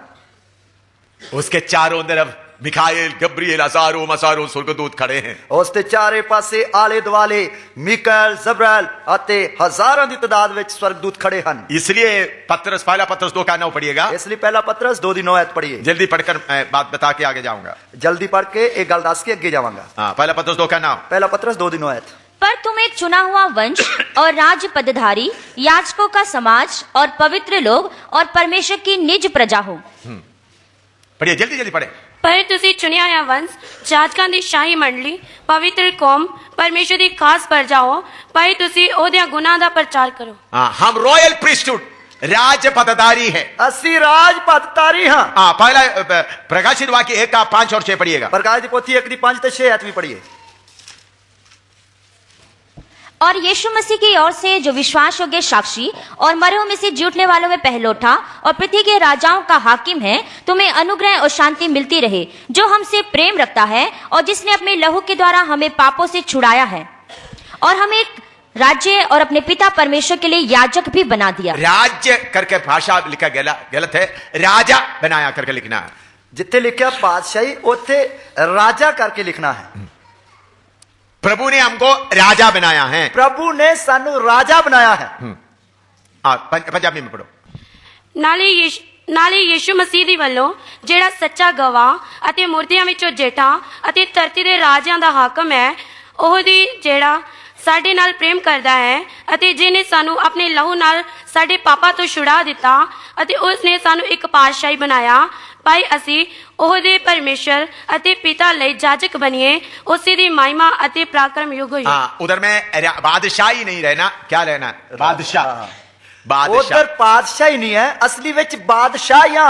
Speaker 3: उसके चारों तरफ मिखाएल गब्रिएल असारो मसारो स्वर्गदूत खड़े हैं।
Speaker 4: उसके चारे पासे आले दुआले मिकाएल जबराइल अते हजारों की तादाद में स्वर्गदूत खड़े हैं।
Speaker 3: इसलिए पहला पत्रस 2 का 9 पढ़िएगा।
Speaker 4: इसलिए पहला पत्रस 2 की 9 आयत पढ़िए।
Speaker 3: जल्दी पढ़कर बात बता के आगे जाऊंगा।
Speaker 4: जल्दी पढ़ के एक गल दस के आगे जाऊंगा।
Speaker 3: पहला पत्रस 2 का 9।
Speaker 4: पहला पत्रस 2 की 9 आयत।
Speaker 1: पर तुम एक चुना हुआ वंश और राज पदधारी, याजकों का समाज और पवित्र लोग और परमेश्वर की निज प्रजा हो।
Speaker 3: पढ़िए, जल्दी जल्दी पढ़े।
Speaker 5: पर ਤੁਸੀਂ ਚੁਣਿਆ ਹੋਇਆ ਵੰਸ਼, ਜਾਜਕਾਂ ਦੀ ਸ਼ਾਹੀ ਮੰਡਲੀ, ਪਵਿੱਤਰ ਕੌਮ, ਪਰਮੇਸ਼ਰ ਦੀ ਖਾਸ ਪ੍ਰਜਾ ਹੋ, ਭਾਈ ਤੁਸੀਂ ਉਹਦੇ ਗੁਨਾਹ ਦਾ ਪ੍ਰਚਾਰ ਕਰੋ।
Speaker 3: हाँ, हम रॉयल प्रीस्टहुड, राज पदधारी है।
Speaker 4: ਅਸੀਂ ਰਾਜ ਪਦਤਾਰੀ ਹਾਂ।
Speaker 3: हाँ, पहला प्रकाशित वाक्य 1 का 5 और 6 पढ़िएगा।
Speaker 4: ਪ੍ਰਕਾਸ਼ ਦੀ ਪੋਥੀ 1 ਦੀ 5 ਤੇ 6 ਐਤ ਵੀ पढ़िए।
Speaker 1: और यीशु मसीह की ओर से जो विश्वास योग्य साक्षी और मरे हुए में से जी उठने वालों में पहलोठा और पृथ्वी के राजाओं का हाकिम है, तुम्हें अनुग्रह और शांति मिलती रहे, जो हमसे प्रेम रखता है और जिसने अपने लहू के द्वारा हमें पापों से छुड़ाया है और हमें एक राज्य और अपने पिता परमेश्वर के लिए याजक भी बना दिया।
Speaker 3: राज्य करके भाषा लिखा गलत है, राजा बनाया करके लिखना है।
Speaker 4: ਜਿੱਥੇ ਲਿਖਿਆ ਪਾਤਸ਼ਾਹੀ ਉੱਥੇ ਰਾਜਾ ਕਰਕੇ ਲਿਖਣਾ ਹੈ।
Speaker 3: प्रभु ने हमको राजा बनाया है।
Speaker 4: ਪ੍ਰਭੂ ਨੇ ਸਾਨੂੰ ਰਾਜਾ ਬਣਾਇਆ ਹੈ।
Speaker 3: पंजाबी में पढ़ो।
Speaker 5: ਨਾਲੇ ਯੀਸ਼ੂ ਮਸੀਹ ਦੀ ਵੱਲੋਂ ਜਿਹੜਾ ਸੱਚਾ ਗਵਾਹ ਅਤੇ ਮੁਰਦਿਆਂ ਵਿੱਚੋਂ ਜੇਠਾ ਅਤੇ ਧਰਤੀ ਦੇ ਰਾਜਿਆਂ ਦਾ ਹਾਕਮ ਹੈ, ਉਹ ਦੀ ਜਿਹੜਾ ਸਾਡੇ ਨਾਲ ਪ੍ਰੇਮ ਕਰਦਾ ਹੈ ਅਤੇ ਜਿਹਨੇ ਸਾਨੂੰ ਆਪਣੇ ਲਹੂ ਨਾਲ ਸਾਡੇ ਪਾਪਾਂ ਤੋਂ ਛੁਡਾ ਦਿੱਤਾ ਅਤੇ ਉਸ ਨੇ ਸਾਨੂੰ ਇੱਕ ਪਾਤਸ਼ਾਹੀ ਬਣਾਇਆ, ਭਾਈ ਅਸੀਂ ਉਹਦੇ ਪਰਮੇਸ਼ਰ ਅਤੇ ਪਿਤਾ ਲਈ ਜਾਜਕ ਬਣੀਏ, ਉਸੇ ਦੀ ਮਹਿਮਾ ਅਤੇ ਪਰਾਕਰਮ ਯੁਗ ਹੋਈ।
Speaker 3: उधर में बादशाही नहीं रहना, क्या रहना? बादशाह। बादशाह।
Speaker 4: ਉਧਰ ਪਾਤਸ਼ਾਹੀ ਨਹੀਂ ਹੈ, ਅਸਲੀ ਵਿੱਚ ਬਾਦਸ਼ਾਹੀਆਂ।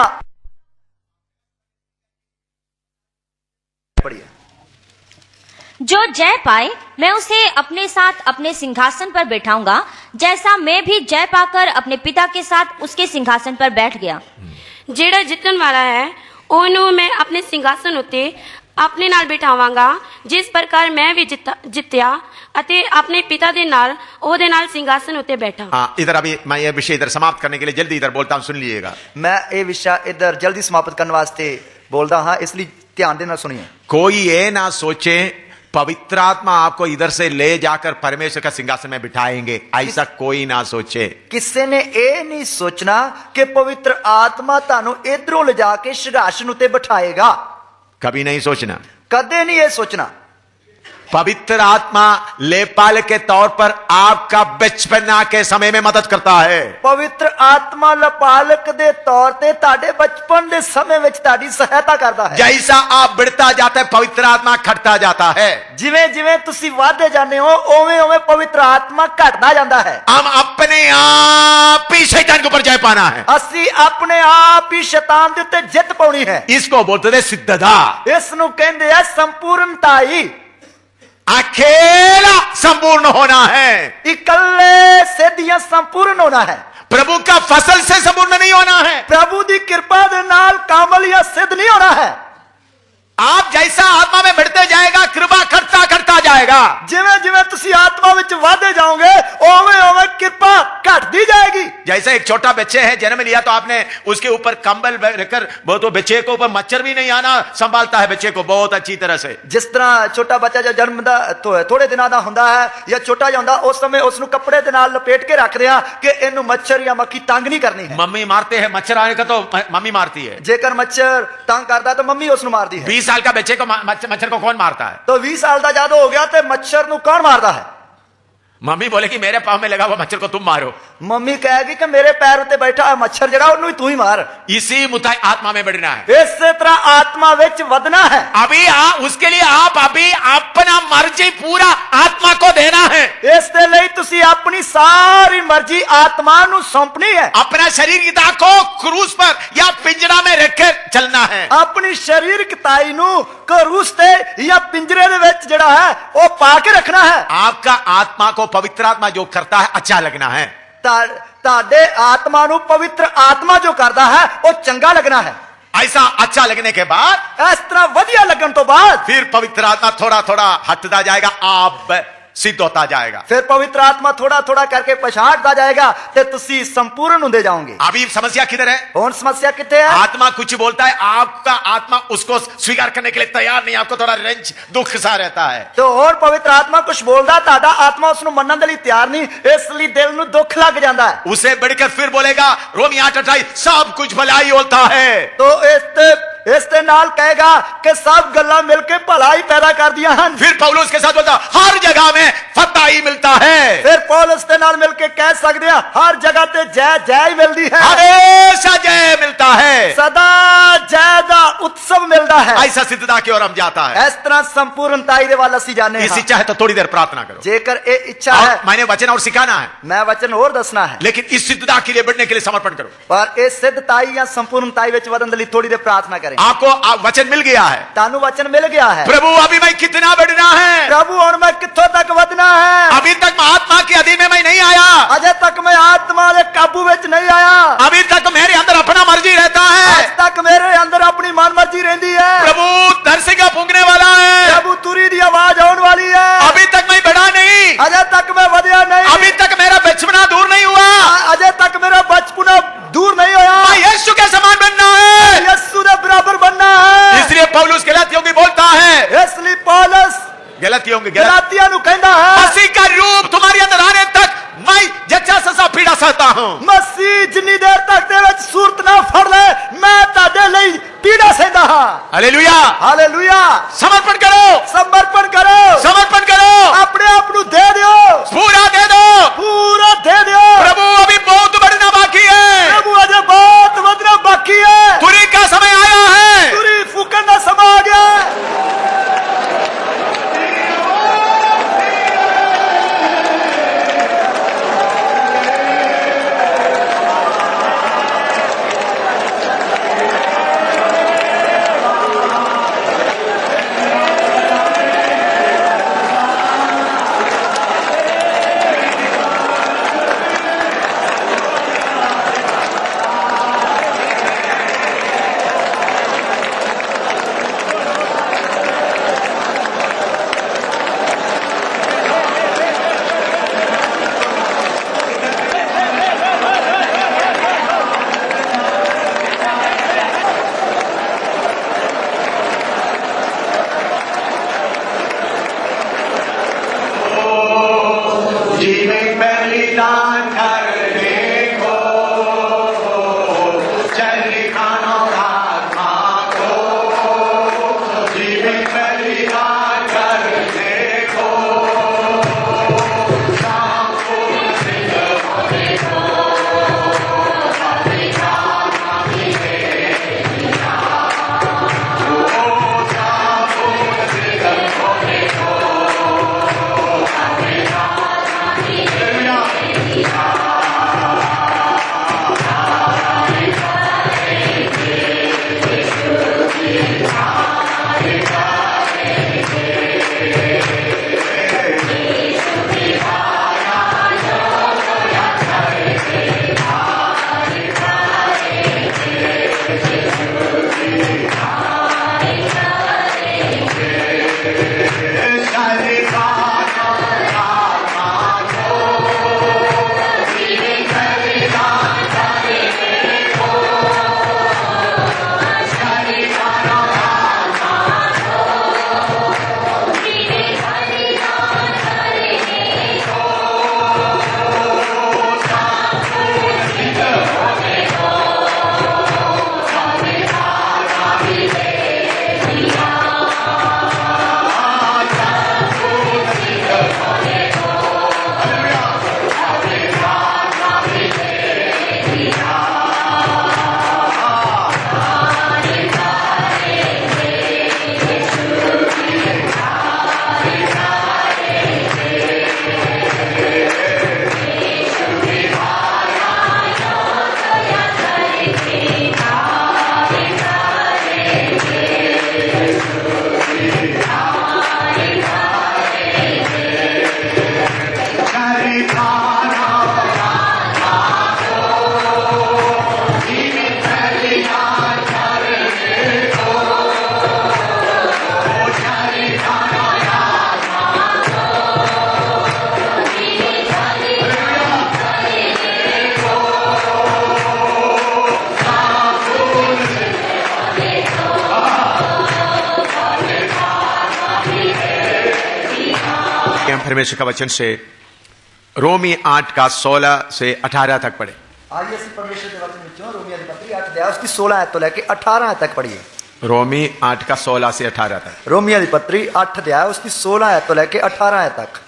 Speaker 4: पढ़िए।
Speaker 1: जो जय पाए मैं उसे अपने साथ अपने सिंहासन पर बैठाऊंगा, जैसा मैं भी जय पाकर अपने पिता के साथ उसके सिंहासन पर बैठ गया।
Speaker 5: ਜਿਹੜਾ ਜਿੱਤਣ ਵਾਲਾ ਹੈ ਉਹਨੂੰ ਮੈਂ ਆਪਣੇ ਸਿੰਘਾਸਨ ਉੱਤੇ ਆਪਣੇ ਨਾਲ ਬਿਠਾਵਾਂਗਾ, ਜਿਸ ਪ੍ਰਕਾਰ ਮੈਂ ਵੀ ਜਿੱਤਿਆ ਅਤੇ ਆਪਣੇ ਪਿਤਾ ਦੇ ਨਾਲ ਉਹਦੇ ਨਾਲ ਸਿੰਘਾਸਨ ਉੱਤੇ ਬੈਠਾ।
Speaker 3: हाँ, इधर अभी मैं ये विषय इधर समाप्त करने के लिए जल्दी इधर बोलता हूं, सुन लीजिएगा।
Speaker 4: मैं ये विषय इधर जल्दी समाप्त करने वास्ते बोलता हाँ, इसलिए ध्यान देना सुनिए।
Speaker 3: कोई ये ना सोचे पवित्र आत्मा आपको इधर से ले जाकर परमेश्वर का सिंहासन में बिठाएंगे, ऐसा कोई ना सोचे।
Speaker 4: किसी ने ये नहीं सोचना कि पवित्र आत्मा तानू इधरों ले जाके सिंहासन उते बिठाएगा,
Speaker 3: कभी नहीं सोचना।
Speaker 4: कदे नहीं ये सोचना।
Speaker 3: पवित्र आत्मा लेपाल के तौर पर आपका बचपना के समय में मदद करता है।
Speaker 4: पवित्र आत्मा लपालक दे तौर ते ताड़े बचपन दे समय विच ताड़ी सहायता करता है।
Speaker 3: जैसा आप बढ़ता जाता है पवित्र आत्मा घटता जाता है।
Speaker 4: जिवें जिवें तुसी वाधे जाने हो ओवें ओवें पवित्र आत्मा घटता जाता है।
Speaker 3: हम अपने आप ही शैतान के ऊपर जय पाना है।
Speaker 4: असी अपने आप ही शैतान दे उत्ते जित पाउनी है।
Speaker 3: इसको बोलते थे सिद्धता।
Speaker 4: इसनू कहंदे है संपूर्णताई।
Speaker 3: अकेला संपूर्ण होना है,
Speaker 4: इकल्ले सिद्धियां संपूर्ण होना है।
Speaker 3: प्रभु का फसल से संपूर्ण नहीं होना है।
Speaker 4: प्रभु दी कृपा दे नाल कामल या सिद्ध नहीं होना है।
Speaker 3: आप जैसा आत्मा में बढ़ते जाएगा कृपा घटता घटता जाएगा।
Speaker 4: जिवें जिवें तुसी आत्मा विच वाधे जाओगे ओवें ओवें कृपा घटती जाएगी।
Speaker 3: जैसे एक छोटा बच्चे है, जन्म लिया तो आपने उसके ऊपर कंबल रखकर, बहुत बच्चे को ऊपर मच्छर भी नहीं आना, संभालता है बच्चे को बहुत अच्छी तरह से।
Speaker 4: जिस तरह छोटा बच्चा जब जन्म दा थोड़े दिनों दा हुंदा है या छोटा जिहा हुंदा, उस समय उसनु कपड़े दे नाल लपेट के रखदे आ कि इहनू मच्छर या मक्खी तंग नहीं करनी है।
Speaker 3: मम्मी मारते हैं, मच्छर आने का तो मम्मी मारती है।
Speaker 4: जेकर मच्छर तंग करदा तो मम्मी उसनु मारदी है।
Speaker 3: 20 साल का बच्चे को मच्छर को कौन मारता है?
Speaker 4: तो 20 साल दा ज्यादा हो गया तो मच्छर नु कौन मारदा है?
Speaker 3: मम्मी बोले कि मेरे पाँव में लगा हुआ मच्छर को तुम मारो।
Speaker 4: मम्मी कहेगी कि मेरे पैर उत्ते बैठा है मच्छर जड़ा उन्हें तू ही मार।
Speaker 3: इसी मुताबिक आत्मा में बढ़ना है।
Speaker 4: इस तरह आत्मा विच वधना है।
Speaker 3: अभी उसके लिए आप अभी अपना मर्जी पूरा आत्मा को देना है।
Speaker 4: इस दे लई तुसी अपनी सारी मर्जी आत्मा नु सौंपनी है।
Speaker 3: अपना शरीर की दाग को क्रूस पर या पिंजरा में रखकर चलना है।
Speaker 4: अपनी शरीर की ताई नु क्रूस ते या पिंजरे दे विच जड़ा है वो पा के रखना है।
Speaker 3: आपका आत्मा को पवित्र आत्मा जो करता है अच्छा लगना है।
Speaker 4: ताडे आत्मा नु पवित्र आत्मा जो करता है वो चंगा लगना है।
Speaker 3: ऐसा अच्छा लगने के बाद,
Speaker 4: इस तरह वधिया लगन तो बाद
Speaker 3: फिर पवित्र आत्मा थोड़ा थोड़ा हटता जाएगा, आप सिद्ध होता जाएगा।
Speaker 4: फिर पवित्र आत्मा थोड़ा थोड़ा करके पछाड़ता जाएगा ते तुसी संपूर्ण होते जाओगे।
Speaker 3: अभी समस्या किधर है?
Speaker 4: और समस्या कितने है?
Speaker 3: आत्मा कुछ बोलता है, आपका आत्मा उसको स्वीकार करने के लिए तैयार नहीं, आपको थोड़ा रंज दुख सा रहता है।
Speaker 4: तो और पवित्र आत्मा कुछ बोलता, ताड़ा आत्मा उसनु मनन दे लई तैयार नहीं, इसलिए दिल नु दुख लग जाता है।
Speaker 3: उसे बढ़कर फिर बोलेगा रोमी 8:28 सब कुछ भलाई होता है।
Speaker 4: तो इस ਇਸ ਦੇ ਨਾਲ ਕਹੇਗਾ ਕਿ ਸਭ ਗੱਲਾਂ ਮਿਲ ਕੇ ਭਲਾ ਹੀ ਪੈਦਾ ਕਰਦੀਆਂ ਹਨ।
Speaker 3: फिर पौलुस के साथ बोलता हर जगह में फतह ही मिलता है,
Speaker 4: ਫਿਰ ਪੌਲਸ ਦੇ ਨਾਲ ਮਿਲ ਕੇ ਕਹਿ ਸਕਦੇ ਆ ਹਰ ਜਗ੍ਹਾ ਤੇ ਜੈ ਜੈ ਹੀ ਮਿਲਦੀ ਹੈ,
Speaker 3: हमेशा जय मिलता है।
Speaker 4: ਸਦਾ ਜੈ ਦਾ ਉਤਸਵ ਮਿਲਦਾ ਹੈ।
Speaker 3: ऐसा सिद्धता की ओर हम जाता है।
Speaker 4: ਇਸ ਤਰ੍ਹਾਂ ਸੰਪੂਰਨਤਾਈ ਦੇ ਵੱਲ ਅਸੀਂ ਜਾਂਦੇ
Speaker 3: इस
Speaker 4: ਹਾਂ।
Speaker 3: इच्छा है तो थोड़ी देर प्रार्थना करो।
Speaker 4: ਜੇਕਰ ਇਹ ਇੱਛਾ
Speaker 3: और
Speaker 4: ਹੈ
Speaker 3: मैंने वचन और सिखाना है,
Speaker 4: ਮੈਂ ਵਚਨ ਹੋਰ ਦੱਸਣਾ ਹੈ,
Speaker 3: लेकिन इस सिद्धता के लिए बढ़ने के लिए समर्पण करो।
Speaker 4: ਪਰ ਇਹ ਸਿੱਧਤਾਈ ਜਾਂ ਸੰਪੂਰਨਤਾਈ ਵਿੱਚ ਵਧਣ ਦੇ ਲਈ ਥੋੜੀ ਦੇਰ ਪ੍ਰਾਰਥਨਾ ਕਰੇ।
Speaker 3: आपको वचन मिल गया है,
Speaker 4: ਤੁਹਾਨੂੰ ਵਚਨ ਮਿਲ ਗਿਆ ਹੈ,
Speaker 3: प्रभु अभी मैं कितना बढ़ना है,
Speaker 4: ਪ੍ਰਭੂ ਹੁਣ ਮੈਂ ਕਿੱਥੋਂ ਤੱਕ ਵਧਣਾ ਹੈ।
Speaker 3: अभी तक महात्मा के अधीन में मैं नहीं आया,
Speaker 4: ਅਜੇ ਤੱਕ ਮੈਂ ਆਤਮਾ ਦੇ ਕਾਬੂ ਵਿੱਚ ਨਹੀਂ ਆਇਆ,
Speaker 3: अभी तक मेरे अंदर अपना मर्जी रहता है।
Speaker 4: ਅੱਜ ਤੱਕ ਮੇਰੇ ਅੰਦਰ ਆਪਣੀ ਮਨਮਰਜ਼ੀ ਰਹਿੰਦੀ ਹੈ।
Speaker 3: प्रभु दर्शिका फूंकने वाला है,
Speaker 4: ਪ੍ਰਭੂ ਤੁਰੀ ਦੀ ਆਵਾਜ਼ ਆਉਣ ਵਾਲੀ ਹੈ।
Speaker 3: अभी तक मैं बढ़ा नहीं,
Speaker 4: ਅਜੇ ਤੱਕ मैं ਵਧਿਆ ਨਹੀਂ,
Speaker 3: अभी तक मेरा बचपना दूर नहीं हुआ,
Speaker 4: ਅਜੇ ਤੱਕ ਮੇਰਾ ਬਚਪਨਾ दूर नहीं होया।
Speaker 3: मैं यीशु के समान बनना है।
Speaker 4: यीशु के बराबर बनना है।
Speaker 3: इसलिए पौलुस गलातियों की बोलता है,
Speaker 4: इसलिए पौलुस
Speaker 3: गलातियों की
Speaker 4: गलातियों नु कहता है
Speaker 3: मसीह का रूप तुम्हारे अंदर आने तक मैं जच्चा ससा पीड़ा सहता हूं।
Speaker 4: मसीह जिन्नी देर तक दे विच सूरत ना फड़ ले मैं ताडे लई पीड़ा सहदा हां।
Speaker 3: Hallelujah,
Speaker 4: hallelujah.
Speaker 3: समर्पण करो,
Speaker 4: समर्पण करो,
Speaker 3: समर्पण करो,
Speaker 4: अपने आप नु दे दियो,
Speaker 3: पूरा दे दो,
Speaker 4: पूरा दे दियो।
Speaker 3: प्रभु अभी बहुत बढ़ना बाकी है,
Speaker 4: प्रभु अजे बहुत वधना बाकी है।
Speaker 3: तुरी का समय आया है,
Speaker 4: तुरी फूकन दा समय आ गया है।
Speaker 3: जीवन बलिदान करने को चली खाना आत्मा को, जीवन बलिदान करने को परमेश्वर का वचन से रोमी 8 का 16 से 18 तक पढ़े।
Speaker 4: आइए ਅਸੀਂ ਪਰਮੇਸ਼ਰ ਦੇ ਵਚਨ ਵਿੱਚੋਂ ਰੋਮੀਆਂ ਦੀ ਪੱਤਰੀ 8 ਅਧਿਆਇ उसकी 16 आयत ਤੋਂ ਲੈ ਕੇ 18 आयत तक पढ़िए।
Speaker 3: रोमी 8 का 16 से 18 तक।
Speaker 4: रोमिया की पत्री 8 अध्याय उसकी 16 आयत तो लेके 18 आयत तक।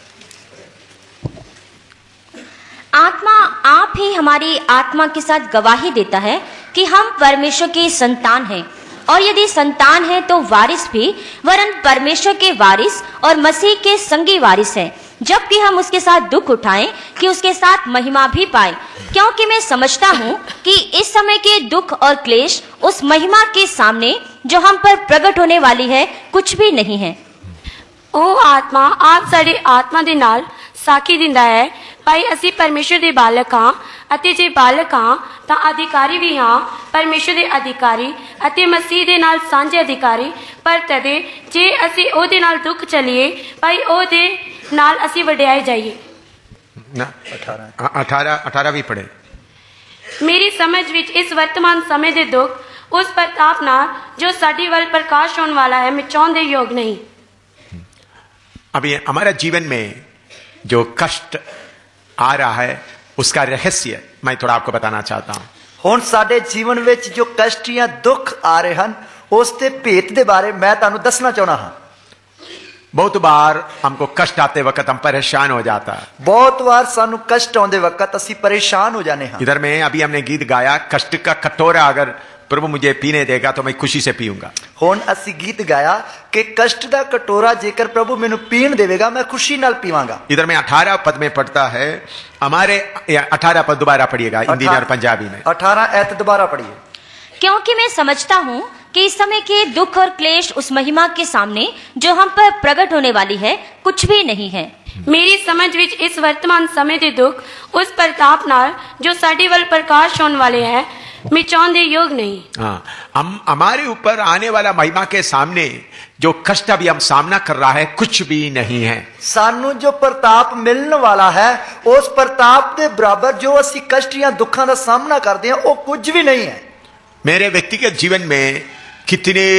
Speaker 1: आत्मा आप ही हमारी आत्मा के साथ गवाही देता है कि हम परमेश्वर के संतान हैं, और यदि संतान है तो वारिस भी, वरन परमेश्वर के वारिस और मसीह के संगी वारिस हैं, जबकि हम उसके साथ दुख उठाएं कि उसके साथ महिमा भी पाए। क्योंकि मैं समझता हूँ कि इस समय के दुख और क्लेश उस महिमा के सामने जो हम पर प्रकट होने वाली है कुछ भी नहीं है।
Speaker 5: ਉਹ ਆਤਮਾ ਆਪ ਸਾਡੇ ਆਤਮਾ ਦੇ ਨਾਲ ਸਾਖੀ ਦਿੰਦਾ ਹੈ ਭਾਈ ਅਸੀਂ ਪਰਮੇਸ਼ਰ ਦੇ ਬਾਲਕ ਹਾਂ, ਅਤੇ ਜੇ ਬਾਲਕ ਹਾਂ ਤਾਂ ਅਧਿਕਾਰੀ ਵੀ ਹਾਂ, ਪਰਮੇਸ਼ਰ ਦੇ ਅਧਿਕਾਰੀ ਅਤੇ ਮਸੀਹ ਦੇ ਨਾਲ ਸਾਂਝੇ ਅਧਿਕਾਰੀ। ਪਰ ਤਦੇ ਜੇ ਅਸੀਂ ਉਹਦੇ ਨਾਲ ਦੁੱਖ ਚਲੀਏ ਭਾਈ ਉਹਦੇ ਨਾਲ ਅਸੀਂ ਵਡਿਆਏ ਜਾਈਏ।
Speaker 3: ना 18 भी पढ़े।
Speaker 5: ਮੇਰੀ ਸਮਝ ਵਿੱਚ ਇਸ ਵਰਤਮਾਨ ਸਮੇਂ ਦੇ ਦੁੱਖ ਉਸ ਪ੍ਰਤਾਪ ਨਾਲ ਜੋ ਸਾਡੀ ਵੱਲ ਪ੍ਰਕਾਸ਼ ਹੋਣ ਵਾਲਾ ਹੈ ਮਿਟਾਉਣ ਦੇ ਯੋਗ ਨਹੀਂ।
Speaker 3: अभी हमारे जीवन में जो कष्ट आ रहा है उसका रहस्य मैं थोड़ा आपको बताना चाहता हूं।
Speaker 4: ਹੁਣ ਸਾਡੇ ਜੀਵਨ ਵਿੱਚ ਜੋ ਕਸ਼ਟ ਜਾਂ ਦੁੱਖ ਆ ਰਹੇ ਹਨ ਉਸ ਦੇ ਭੇਤ ਦੇ ਬਾਰੇ ਮੈਂ ਤੁਹਾਨੂੰ ਦੱਸਣਾ ਚਾਹਣਾ ਹਾਂ।
Speaker 3: बहुत बार हमको कष्ट आते वक्त हम परेशान हो जाता है।
Speaker 4: ਬਹੁਤ ਵਾਰ ਸਾਨੂੰ ਕਸ਼ਟ ਆਉਂਦੇ ਵਕਤ ਅਸੀਂ ਪਰੇਸ਼ਾਨ ਹੋ ਜਾਂਦੇ ਹਾਂ।
Speaker 3: इधर में अभी हमने गीत गाया, कष्ट का कटोरा अगर प्रभु मुझे पीने देगा तो मैं खुशी से पीऊंगा।
Speaker 4: ਹੁਣ ਅਸੀਂ ਗੀਤ ਗਾਇਆ ਕਿ ਕਸ਼ਟ ਦਾ ਕਟੋਰਾ ਜੇਕਰ ਪ੍ਰਭੂ ਮੈਨੂੰ ਪੀਣ ਦੇਵੇਗਾ मैं खुशी ਨਾਲ पीवांगा।
Speaker 3: इधर में 18 पद में पढ़ता है, हमारे 18 पद दोबारा पढ़िएगा हिंदी में और पंजाबी में।
Speaker 4: 18 ऐत दोबारा पढ़िए।
Speaker 1: क्योंकि मैं समझता हूँ कि इस समय के दुख और क्लेश उस महिमा के सामने जो हम पर प्रकट होने वाली है कुछ भी नहीं है।
Speaker 5: ਮੇਰੀ ਸਮਝ ਵਿੱਚ ਇਸ ਵਰਤਮਾਨ ਸਮੇਂ ਦੇ ਦੁੱਖ ਉਸ ਪ੍ਰਤਾਪ ਨਾਲ ਜੋ ਸਾਡੇ ਵੱਲ ਪ੍ਰਕਾਸ਼ ਹੋਣ ਵਾਲੇ ਹੈ मिटाਉਣ ਦੇ ਯੋਗ नहीं।
Speaker 3: हाँ, हम हमारे ऊपर आने वाला महिमा के सामने जो कष्ट अभी हम सामना कर रहा है कुछ भी नहीं है।
Speaker 4: ਸਾਨੂੰ ਜੋ ਪ੍ਰਤਾਪ ਮਿਲਣ ਵਾਲਾ ਹੈ ਉਸ ਪ੍ਰਤਾਪ ਦੇ ਬਰਾਬਰ ਜੋ ਅਸੀਂ ਕਸ਼ਟ ਜਾਂ ਦੁੱਖਾਂ ਦਾ ਸਾਹਮਣਾ ਕਰਦੇ ਹਾਂ ਉਹ ਕੁਝ ਵੀ ਨਹੀਂ ਹੈ।
Speaker 3: मेरे व्यक्तिगत जीवन में कितने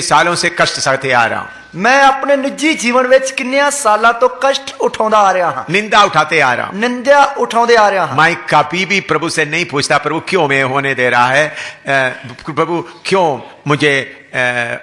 Speaker 3: सालों से कष्ट सहते आ रहा हूं।
Speaker 4: ਮੈਂ ਆਪਣੇ ਨਿੱਜੀ ਜੀਵਨ ਵਿੱਚ ਕਿੰਨਿਆਂ ਸਾਲਾਂ ਤੋਂ ਕਸ਼ਟ ਉਠਾਉਂਦਾ ਆ ਰਿਹਾ ਹਾਂ,
Speaker 3: निंदा उठाते आ रहा हूं।
Speaker 4: ਨਿੰਦਿਆ ਉਠਾਉਂਦੇ ਆ ਰਿਹਾ ਹਾਂ।
Speaker 3: मैं कभी भी प्रभु से नहीं पूछता प्रभु क्यों मैं होने दे रहा है, प्रभु क्यों मुझे,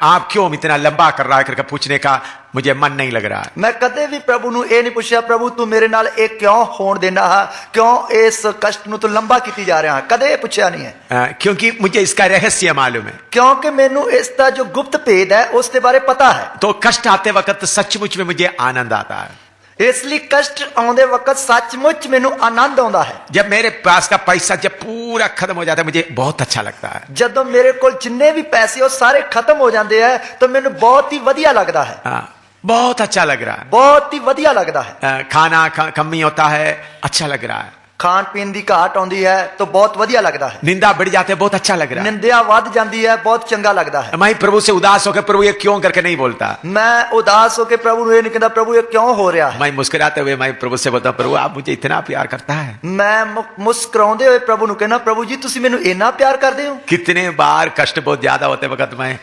Speaker 3: आप क्यों इतना लंबा कर रहा है करके पूछने का मुझे मन नहीं लग रहा है।
Speaker 4: ਮੈਂ ਕਦੇ ਵੀ ਪ੍ਰਭੂ ਨੂੰ ਇਹ ਨਹੀਂ ਪੁੱਛਿਆ ਪ੍ਰਭੂ ਤੂੰ ਮੇਰੇ ਨਾਲ ਇਹ ਕਿਉਂ ਹੋਣ ਦੇਣਾ ਹੈ, ਕਿਉਂ ਇਸ ਕਸ਼ਟ ਨੂੰ ਤੂੰ ਲੰਬਾ ਕੀਤੀ ਜਾ ਰਿਹਾ ਹੈ, ਕਦੇ ਇਹ ਪੁੱਛਿਆ ਨਹੀਂ ਹੈ।
Speaker 3: क्योंकि मुझे इसका रहस्य मालूम है।
Speaker 4: ਕਿਉਂਕਿ ਮੈਨੂੰ ਇਸ ਦਾ ਜੋ ਗੁਪਤ ਭੇਦ ਹੈ ਉਸ ਦੇ ਬਾਰੇ ਪਤਾ ਹੈ।
Speaker 3: तो कष्ट आते वक्त सचमुच में मुझे आनंद आता है।
Speaker 4: ਇਸ ਲਈ ਕਸ਼ਟ ਆਉਂਦੇ ਵਕਤ ਸੱਚਮੁੱਚ ਮੈਨੂੰ ਆਨੰਦ ਆਉਂਦਾ ਹੈ।
Speaker 3: जब मेरे पास का पैसा जब पूरा खत्म हो जाता है मुझे बहुत अच्छा लगता है।
Speaker 4: ਜਦੋਂ ਮੇਰੇ ਕੋਲ ਜਿੰਨੇ ਵੀ ਪੈਸੇ ਉਹ ਸਾਰੇ ਖਤਮ ਹੋ ਜਾਂਦੇ ਹੈ ਤਾਂ ਮੈਨੂੰ ਬਹੁਤ ਹੀ ਵਧੀਆ ਲੱਗਦਾ ਹੈ।
Speaker 3: हाँ, बहुत अच्छा लग रहा है।
Speaker 4: ਬਹੁਤ ਹੀ ਵਧੀਆ ਲੱਗਦਾ ਹੈ।
Speaker 3: खाना कमी होता है, अच्छा लग रहा है।
Speaker 4: ਖਾਣ ਪੀਣ ਦੀ ਘਾਟ ਆਉਂਦੀ ਹੈ ਤਾਂ ਬਹੁਤ ਵਧੀਆ ਲੱਗਦਾ ਹੈ।
Speaker 3: निंदा बढ़ जाते बहुत अच्छा लग रहा है।
Speaker 4: ਨਿੰਦਿਆ ਵੱਧ ਜਾਂਦੀ ਹੈ ਬਹੁਤ ਚੰਗਾ ਲੱਗਦਾ ਹੈ।
Speaker 3: मैं प्रभु से उदास होकर प्रभु ये क्यों करके नहीं बोलता।
Speaker 4: ਮੈਂ ਉਦਾਸ ਹੋ ਕੇ ਪ੍ਰਭੂ ਨੂੰ ਇਹ ਨਹੀਂ ਕਹਿੰਦਾ ਪ੍ਰਭੂ ਇਹ ਕਿਉਂ ਹੋ ਰਿਹਾ ਹੈ।
Speaker 3: मैं मुस्कुराते हुए मैं प्रभु से बोलता प्रभु आप मुझे इतना प्यार करता है।
Speaker 4: ਮੈਂ ਮੁਸਕਰਾਉਂਦੇ ਹੋਏ ਪ੍ਰਭੂ ਨੂੰ ਕਹਿੰਦਾ ਪ੍ਰਭੂ ਜੀ ਤੁਸੀਂ ਮੈਨੂੰ ਇੰਨਾ ਪਿਆਰ ਕਰਦੇ ਹੋ।
Speaker 3: कितने बार कष्ट बहुत ज्यादा होते वक्त मैं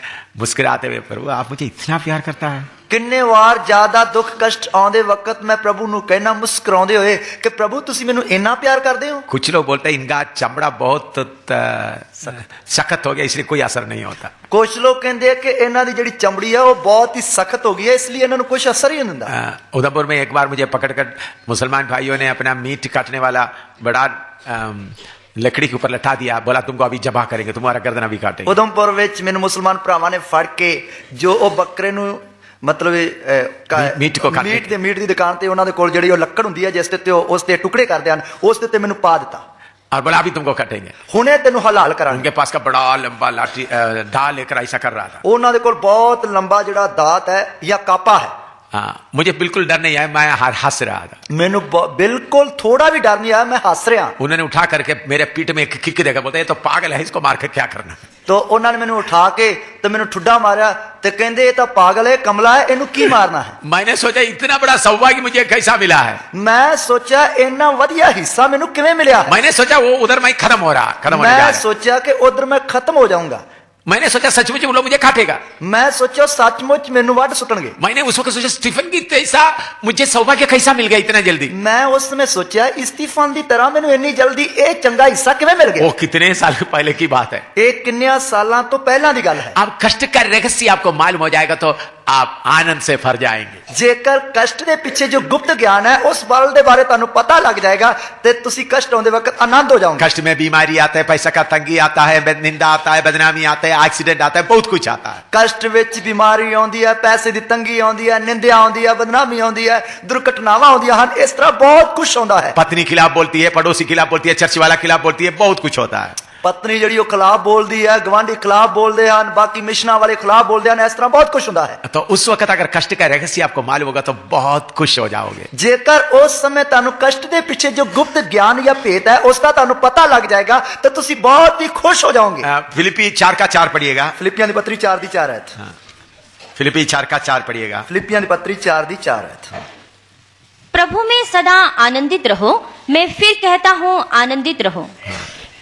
Speaker 3: मुस्कुराते हुए प्रभु आप मुझे इतना प्यार करता है।
Speaker 4: ਕਿੰਨੇ ਵਾਰ ਜ਼ਿਆਦਾ ਦੁੱਖ ਕਸ਼ਟ ਆਉਂਦੇ ਵਕਤ ਮੈਂ ਪ੍ਰਭੂ ਨੂੰ ਕਹਿਣਾ ਮੁਸਕਰਾਉਂਦੇ ਹੋਏ ਕਿ ਪ੍ਰਭੂ ਤੁਸੀਂ ਮੈਨੂੰ ਇੰਨਾ ਪਿਆਰ ਕਰਦੇ ਹੋ।
Speaker 3: कुछ लोग बोलते हैं इनका चमड़ा बहुत सख्त हो गया इसलिए कोई असर नहीं होता।
Speaker 4: ਕੁਝ ਲੋਕ ਕਹਿੰਦੇ ਆ ਕਿ ਇਹਨਾਂ ਦੀ ਜਿਹੜੀ ਚਮੜੀ ਆ ਉਹ ਬਹੁਤ ਹੀ ਸਖਤ ਹੋ ਗਈ ਹੈ ਇਸ ਲਈ ਇਹਨਾਂ ਨੂੰ ਕੁਝ ਅਸਰ ਹੀ ਨਹੀਂ ਹੁੰਦਾ।
Speaker 3: उधमपुर में एक बार मुझे पकड़कर मुसलमान भाइयों ने अपना मीट काटने वाला बड़ा लकड़ी के ऊपर लटा दिया, बोला तुमको अभी जबा करेंगे, तुम्हारा गर्दन अभी काटेंगे।
Speaker 4: ਉਦਮਪੁਰ ਵਿੱਚ ਮੈਨੂੰ ਮੁਸਲਮਾਨ ਭਰਾਵਾਂ ਨੇ ਫੜ ਕੇ ਜੋ ਉਹ ਬੱਕਰੇ ਨੂੰ ਮਤਲਬ
Speaker 3: ਮੀਟ
Speaker 4: ਦੀ ਦੁਕਾਨ ਤੇ ਉਹਨਾਂ ਦੇ ਕੋਲ ਜਿਹੜੀ ਉਹ ਲੱਕੜ ਹੁੰਦੀ ਹੈ ਜਿਸ ਤੇ ਉਹ ਉਸ ਦੇ ਟੁਕੜੇ ਕਰਦੇ ਹਨ ਉਸ ਤੇ ਮੈਨੂੰ ਪਾ ਦਿੱਤਾ
Speaker 3: और बोला अभी तुमको काटेंगे।
Speaker 4: ਹੁਣੇ ਤੈਨੂੰ ਹਲਾਲ ਕਰਾਂਗੇ।
Speaker 3: उनके पास का बड़ा लंबा लाठी ढाल लेकर ऐसा कर रहा था।
Speaker 4: ਉਹਨਾਂ ਦੇ ਕੋਲ ਬਹੁਤ ਲੰਬਾ ਜਿਹੜਾ ਦਾਤ ਹੈ ਜਾਂ ਕਾਪਾ ਹੈ।
Speaker 3: हाँ, मुझे बिल्कुल डर नहीं आया, मैं हंस रहा था।
Speaker 4: ਮੈਨੂੰ ਬਿਲਕੁਲ ਥੋੜਾ ਵੀ ਡਰ ਨਹੀਂ ਆਇਆ, ਮੈਂ ਹੱਸ ਰਿਹਾ।
Speaker 3: उन्होंने उठा करके मेरे पीठ में एक किक देकर बोलते ये तो पागल है, इसको मार के क्या करना।
Speaker 4: तो ਉਹਨਾਂ ਨੇ ਮੈਨੂੰ ਉਠਾ ਕੇ ਤੇ ਮੈਨੂੰ ਠੁੱਡਾ ਮਾਰਿਆ ਤੇ ਕਹਿੰਦੇ ਇਹ ਤਾਂ ਪਾਗਲ ਹੈ, ਕਮਲਾ ਹੈ, ਇਹਨੂੰ ਕੀ ਮਾਰਨਾ ਹੈ।
Speaker 3: मैंने सोचा इतना बड़ा सौभाग्य मुझे कैसा मिला है।
Speaker 4: ਮੈਂ ਸੋਚਿਆ ਇੰਨਾ ਵਧੀਆ ਹਿੱਸਾ ਮੈਨੂੰ ਕਿਵੇਂ ਮਿਲਿਆ ਹੈ।
Speaker 3: मैंने सोचा वो उधर मैं खत्म हो
Speaker 4: मैं
Speaker 3: जाएगा।
Speaker 4: सोचा कि उधर मैं खत्म हो जाऊंगा।
Speaker 3: मैंने सोचा सचमुच वो लोग मुझे काटेगा।
Speaker 4: मैं सोचा सचमुच मैनू वड सुटणगे।
Speaker 3: मैंने उस वक्त सोचा स्टीफन की ऐसा मुझे सौभाग्य कैसा मिल गया इतना जल्दी।
Speaker 4: मैं उस समय सोचा स्टीफन की तरह मैनू इतनी जल्दी ये चंगा हिस्सा किवें मिल गया।
Speaker 3: वो कितने साल पहले की बात है,
Speaker 4: एक किन्ने सालां तो पहला दी गल है।
Speaker 3: अब कष्ट का रहस्य आपको मालूम हो जाएगा तो आप आनंद से भर जाएंगे।
Speaker 4: जेकर कष्ट के पीछे जो गुप्त ज्ञान है उस बल के बारे तुहानू पता लग जाएगा ते तुसी कष्ट आउंदे वक्त आनंद हो जाओगे।
Speaker 3: कष्ट में बीमारी आता है, पैसा का तंगी आता है, निंदा आता है, बदनामी आता है, एक्सीडेंट आता है, बहुत कुछ आता है।
Speaker 4: कष्ट विच बीमारी आउंदी है, पैसे की तंगी आउंदी है, निंदा आउंदी है, बदनामी आउंदी है, दुर्घटनावां आउंदियां हन। इस तरह बहुत कुछ आउंदा है।
Speaker 3: पत्नी खिलाफ बोलती है, पड़ोसी खिलाफ बोलती है, चर्च वाला खिलाफ बोलती है, बहुत कुछ होता है।
Speaker 4: पत्नी जिहड़ी वो खिलाफ बोलती है, गवांढी खिलाफ बोलते हैं, बाकी मिशना वाले खिलाफ बोलते हैं। इस तरह बहुत कुछ होता है।
Speaker 3: तो उस वक्त अगर कष्ट का रहस्य आपको मालूम होगा तो बहुत खुश हो जाओगे।
Speaker 4: जेकर उस समय तुहानू कष्ट के पीछे जो गुप्त ज्ञान या भेद है उसका तुहानू पता लग जाएगा तो तुसी बहुत ही खुश हो जाओगे।
Speaker 3: फिलिपी 4:4 पढ़िएगा।
Speaker 4: फिलिपियां दी पत्री 4:4 है।
Speaker 3: फिलिपी 4:4 पढ़िएगा।
Speaker 4: फिलिपियां दी पत्री 4:4 है।
Speaker 1: प्रभु में सदा आनंदित रहो, मैं फिर कहता हूँ आनंदित रहो।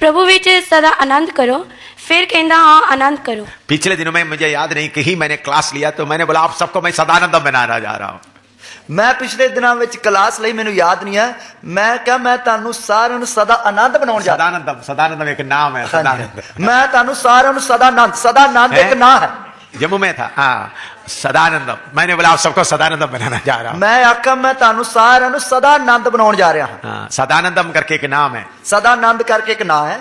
Speaker 5: प्रभु विच सदा आनंद करो, फिर कहता हाँ आनंद करो।
Speaker 3: पिछले दिनों में मुझे याद नहीं कहीं मैंने क्लास लिया तो मैंने बोला आप सबको मैं सदानंदम बनाना जा रहा हूं।
Speaker 4: मैं पिछले दिनों में क्लास ली, मैनू याद नहीं है। मैं क्या मैं तानू सारिਆਂ ਨੂੰ सदा आनंद बनाउण जा रहा।
Speaker 3: सदानंदम एक नाम है। सदानंद
Speaker 4: मैं तानू सारिਆਂ ਨੂੰ सदानंद एक नाम है।
Speaker 3: जम्मू में था। हाँ, सदानंदम। मैंने बोला आप सबको सदानंदम बनाना जा रहा हूं।
Speaker 4: मैं आखा मैं तानू सारिਆਂ ਨੂੰ सदानंद बनाउण जा रहा हूं।
Speaker 3: हाँ, सदानंदम करके एक नाम है।
Speaker 4: सदानंद करके एक नाम है।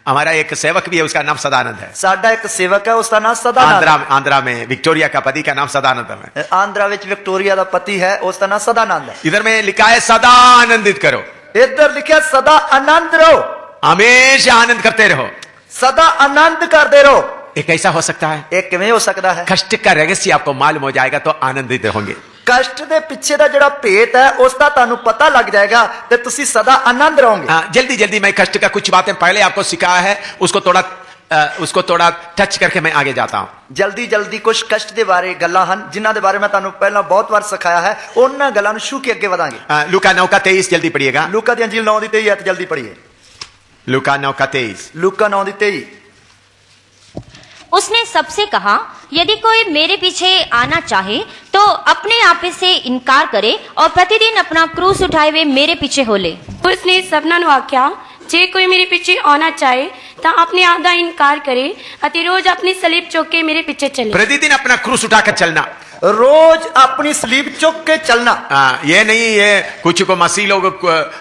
Speaker 3: हमारा एक सेवक भी है, उसका नाम सदानंद है।
Speaker 4: साडा एक सेवक है, उसका नाम सदानंद।
Speaker 3: आंध्रा में विक्टोरिया का पति का नाम सदानंदम है।
Speaker 4: आंध्रा विच विक्टोरिया का पति है, उसका नाम सदानंद है।
Speaker 3: इधर में लिखा है सदा आनंदित करो।
Speaker 4: इधर लिखा सदा आनंद रहो,
Speaker 3: हमेशा आनंद करते रहो,
Speaker 4: सदा आनंद करते रहो।
Speaker 3: एक ऐसा हो सकता है,
Speaker 4: एक किवें हो सकता है?
Speaker 3: कष्ट का रहस्य आपको मालूम हो जाएगा तो आनंदित होंगे।
Speaker 4: कष्ट के पीछे का जो भेद है उसका तुहानू पता लग जाएगा तो तुसी सदा आनंद रहोगे।
Speaker 3: जल्दी जल्दी मैं कष्ट का कुछ बातें पहले आपको सिखाया है, उसको थोड़ा टच करके मैं आगे जाता हूं।
Speaker 4: जल्दी जल्दी कुछ कष्ट के बारे गल्लां हन जिन्हां दे बारे मैं तुहानू पहला बहुत बार सिखाया है, उन्हां गल्लां नू छू के अगे वधांगे।
Speaker 3: लूका 9:23 जल्दी पढ़िएगा।
Speaker 4: लूका दी अंजील 9:23 है, जल्दी पढ़िए।
Speaker 3: लूका 9:23।
Speaker 4: लूका 9:23।
Speaker 1: उसने सबसे कहा, यदि कोई मेरे पीछे आना चाहे तो अपने आप से इनकार करे और प्रतिदिन अपना क्रूस उठाए हुए मेरे पीछे हो ले।
Speaker 5: उसने सबना नु आख्या, जे कोई मेरे पीछे आना चाहे तो अपने आप का इनकार करे अति रोज अपनी सलीब चुक के मेरे पीछे चले।
Speaker 3: प्रतिदिन अपना क्रूस उठाकर चलना,
Speaker 4: रोज अपनी सलीब चुक के चलना।
Speaker 3: ये नहीं ये कुछ को मसीह लोग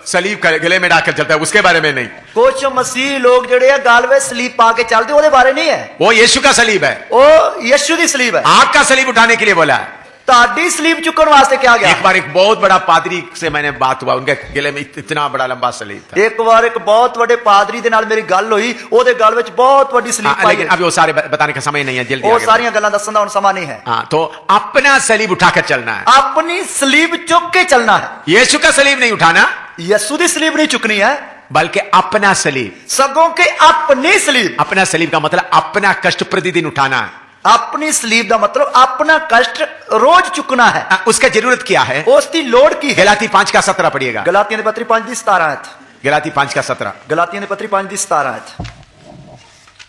Speaker 3: सलीब गले में डालकर चलता है, उसके बारे में नहीं।
Speaker 4: कुछ मसीह लोग जड़े है गाल में सलीब पा के चलते, वो बारे नहीं है।
Speaker 3: वो यीशु का सलीब है,
Speaker 4: वो यीशु की सलीब है।
Speaker 3: आपका सलीब उठाने के लिए बोला है।
Speaker 4: ताड़ी सलीब चुकने वास्ते क्या गया?
Speaker 3: एक बार एक बहुत बड़ा पादरी से मैंने बात हुआ, उनके गले में इतना बड़ा लंबा सलीब था।
Speaker 4: एक बार एक बहुत बड़े पादरी दे नाल मेरी गल हुई, ओदे गल विच बहुत बड़ी सलीब पाई।
Speaker 3: लेकिन अभी वो सारे बताने का समय नहीं है, जल्दी
Speaker 4: वो सारी गल्लां दस्सण दा हुण समा नहीं है।
Speaker 3: हाँ, तो अपना सलीब उठाकर चलना है,
Speaker 4: अपनी सलीब चुक के चलना है।
Speaker 3: यीशु का सलीब नहीं उठाना,
Speaker 4: यीशु दी सलीब नहीं चुकनी है,
Speaker 3: बल्कि अपना सलीब।
Speaker 4: सगों के अपनी सलीब।
Speaker 3: अपना सलीब का मतलब अपना कष्ट प्रतिदिन उठाना है।
Speaker 4: अपनी सलीब का मतलब अपना कष्ट रोज चुकना है।
Speaker 3: उसका जरूरत क्या है?
Speaker 4: उसकी लोड़ की है।
Speaker 3: गलाती 5:17 पढ़िएगा।
Speaker 4: गलातियों की पत्री 5:17।
Speaker 3: गलाती 5:17।
Speaker 4: गलातियों की पत्री 5:17।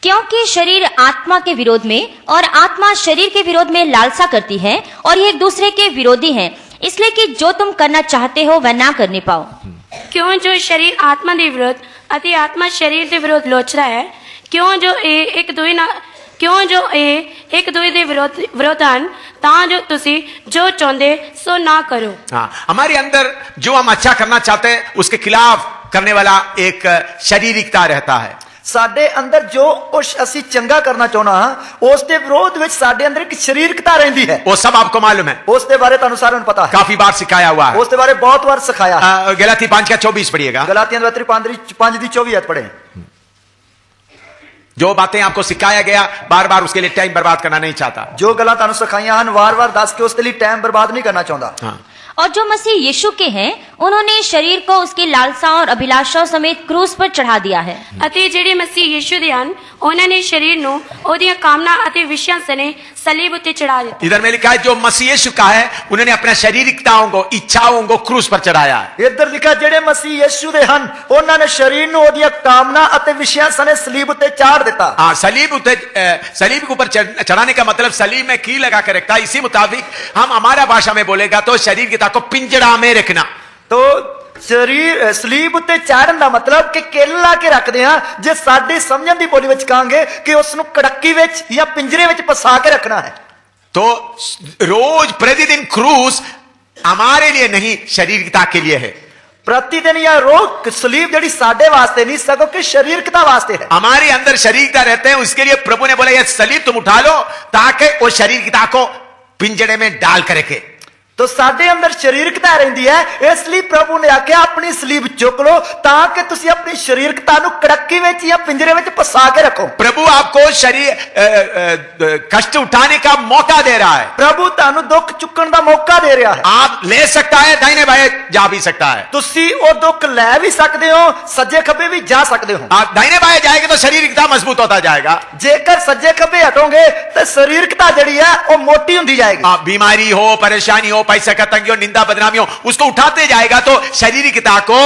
Speaker 1: क्योंकि शरीर आत्मा के विरोध में और आत्मा शरीर के विरोध में लालसा करती है और ये एक दूसरे के विरोधी हैं, इसलिए कि जो तुम करना चाहते हो वह ना करने पाओ।
Speaker 5: क्यों जो शरीर आत्मा के विरोध अति आत्मा शरीर के विरोध लोच रहा है, क्यों जो एक दूए दे विरोध हन, तां जो तुसी जो चाहते सो ना करो।
Speaker 3: हाँ, हमारे अंदर जो हम अच्छा करना चाहते हैं उसके खिलाफ करने वाला एक शारीरिकता रहता है।
Speaker 4: साडे अंदर जो असी चंगा करना चाहना हां उसके विरोध में साडे अंदर एक शारीरिकता रहती है।
Speaker 3: वो सब आपको मालूम है,
Speaker 4: उसके बारे तुहानू सारिਆਂ ਨੂੰ पता है,
Speaker 3: काफी बार सिखाया हुआ है,
Speaker 4: उसके बारे बहुत बार सिखाया है।
Speaker 3: गलाती 5:24 पढ़िएगा।
Speaker 4: गलातियों की पत्री 5:24 पढ़े।
Speaker 3: जो बातें आपको सिखाया गया बार बार उसके लिए टाइम बर्बाद करना नहीं चाहता।
Speaker 4: जो गल्लां तुहानू सिखाईयां हन वार वार दस के उसके लिए टाइम बर्बाद नहीं करना चाहता।
Speaker 3: हाँ।
Speaker 1: और जो मसीह यीशु के हैं उन्होंने शरीर को उसकी लालसाओं और अभिलाषाओं समेत क्रूस पर चढ़ा दिया है।
Speaker 5: ਅਤੇ ਜਿਹੜੇ ਮਸੀਹ ਯੀਸ਼ੂ ਦੇ ਹਨ ਉਹਨਾਂ ਨੇ ਸਰੀਰ ਨੂੰ ਉਹਦੀਆਂ ਕਾਮਨਾ ਅਤੇ ਵਿਸ਼ਿਆਂ ਸਣੇ ਸਲੀਬ ਉੱਤੇ ਚੜਾ ਦਿੱਤਾ।
Speaker 3: इधर में लिखा है जो मसीह यीशु का है उन्होंने अपना शारीरिकताओं को इच्छाओं को क्रूस पर चढ़ाया है।
Speaker 4: ਇੱਧਰ ਲਿਖਿਆ ਜਿਹੜੇ ਮਸੀਹ ਯਿਸੂ ਦੇ ਹਨ ਉਹਨਾਂ ਨੇ ਸਰੀਰ ਨੂੰ ਉਹਦੀਆਂ ਕਾਮਨਾ ਅਤੇ ਵਿਸ਼ਿਆਂ ਸਣੇ ਸਲੀਬ ਉੱਤੇ ਚਾੜ ਦਿੱਤਾ।
Speaker 3: हाँ, सलीब के ऊपर चढ़ाने का मतलब सलीब में की लगा के रखता है। इसी मुताबिक हम हमारा भाषा में बोलेगा तो शरीर की ताकत को पिंजड़ा में रखना।
Speaker 4: ਤੋ ਸਰੀਰ ਸਲੀਬ ਉੱਤੇ ਚਾੜਨ ਦਾ ਮਤਲਬ ਕਿ ਕਿੱਲ ਲਾ ਕੇ ਰੱਖਦੇ ਹਾਂ। ਜੇ ਸਾਡੀ ਸਮਝਣ ਦੀ ਬੋਲੀ ਵਿੱਚ ਕਹਾਂਗੇ ਕਿ ਉਸ ਨੂੰ ਕੜੱਕੀ ਵਿੱਚ ਜਾਂ ਪਿੰਜਰੇ ਵਿੱਚ ਫਸਾ ਕੇ ਰੱਖਣਾ ਹੈ।
Speaker 3: तो रोज प्रतिदिन क्रूस हमारे लिए नहीं, शारीरिकता के लिए है।
Speaker 4: प्रतिदिन या रोज सलीब जड़ी साडे वास्ते नहीं सको कि शारीरिकता वास्ते है।
Speaker 3: हमारे अंदर शारीरिकता रहते हैं, उसके लिए प्रभु ने बोला यह सलीब तुम उठा लो ताकि वो शारीरिकता को पिंजड़े में डाल कर रखे।
Speaker 4: तो साडे अंदर शारीरिकता रहती है, इसलिए प्रभु ने आख्या अपनी सलीब चुक लो ताकि तुसी अपनी शारीरिकता नु कड़की विच या पिंजरे विच फसा के रखो।
Speaker 3: प्रभु आपको शरीर कष्ट उठाने का मौका दे रहा है।
Speaker 4: प्रभु तानु दुख चुकन का मौका दे रहा है।
Speaker 3: आप ले सकता है, दाहिने बाएं जा भी सकता है।
Speaker 4: तुसी वो दुख ले भी सकते हो, सज्जे खब्बे भी जा सकते हो।
Speaker 3: आप दाहिने बाएं जाएंगे तो शारीरिकता मजबूत होता जाएगा।
Speaker 4: जेकर सज्जे खब्बे हटोगे तो शारीरिकता जड़ी है वो मोटी होती जाएगी।
Speaker 3: आप बीमारी हो, परेशानी हो, पैसे का तंगी हो, निंदा बदनामी हो, उसको उठाते जाएगा तो शारीरिकता को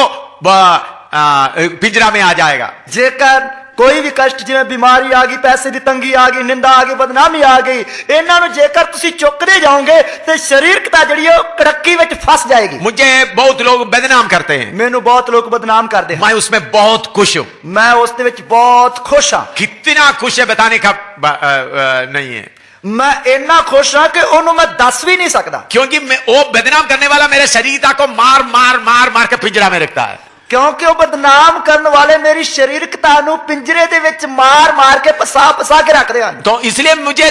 Speaker 3: पिंजरा में आ जाएगा।
Speaker 4: जेकर कोई भी कष्ट जिवें बीमारी आ गई, पैसे की तंगी आ गई, निंदा आ गई, बदनामी आ गई, इन्हां नूं जेकर तुसीं चुकदे जाओगे तो शारीरिकता जिहड़ी है कड़की विच फस जाएगी।
Speaker 3: मुझे बहुत लोग बदनाम करते हैं,
Speaker 4: मैनू बहुत लोग बदनाम करते हैं,
Speaker 3: मैं उसमें बहुत खुश हूं।
Speaker 4: मैं उसदे विच बहुत खुश हाँ।
Speaker 3: कितना खुश है बताने का नहीं है।
Speaker 4: मैं इन्ना खुश हाँ कि उन्होंने मैं दस भी नहीं सकता,
Speaker 3: क्योंकि मैं वो बदनाम करने वाला मेरे शारीरिकता को मार मार मार मार के पिंजरा में रखता है।
Speaker 4: क्योंकि वो बदनाम करने वाले मेरी शारीरिकता नु पिंजरे दे विच मार मार के फसा फसा के रखते हैं।
Speaker 3: तो इसलिए मुझे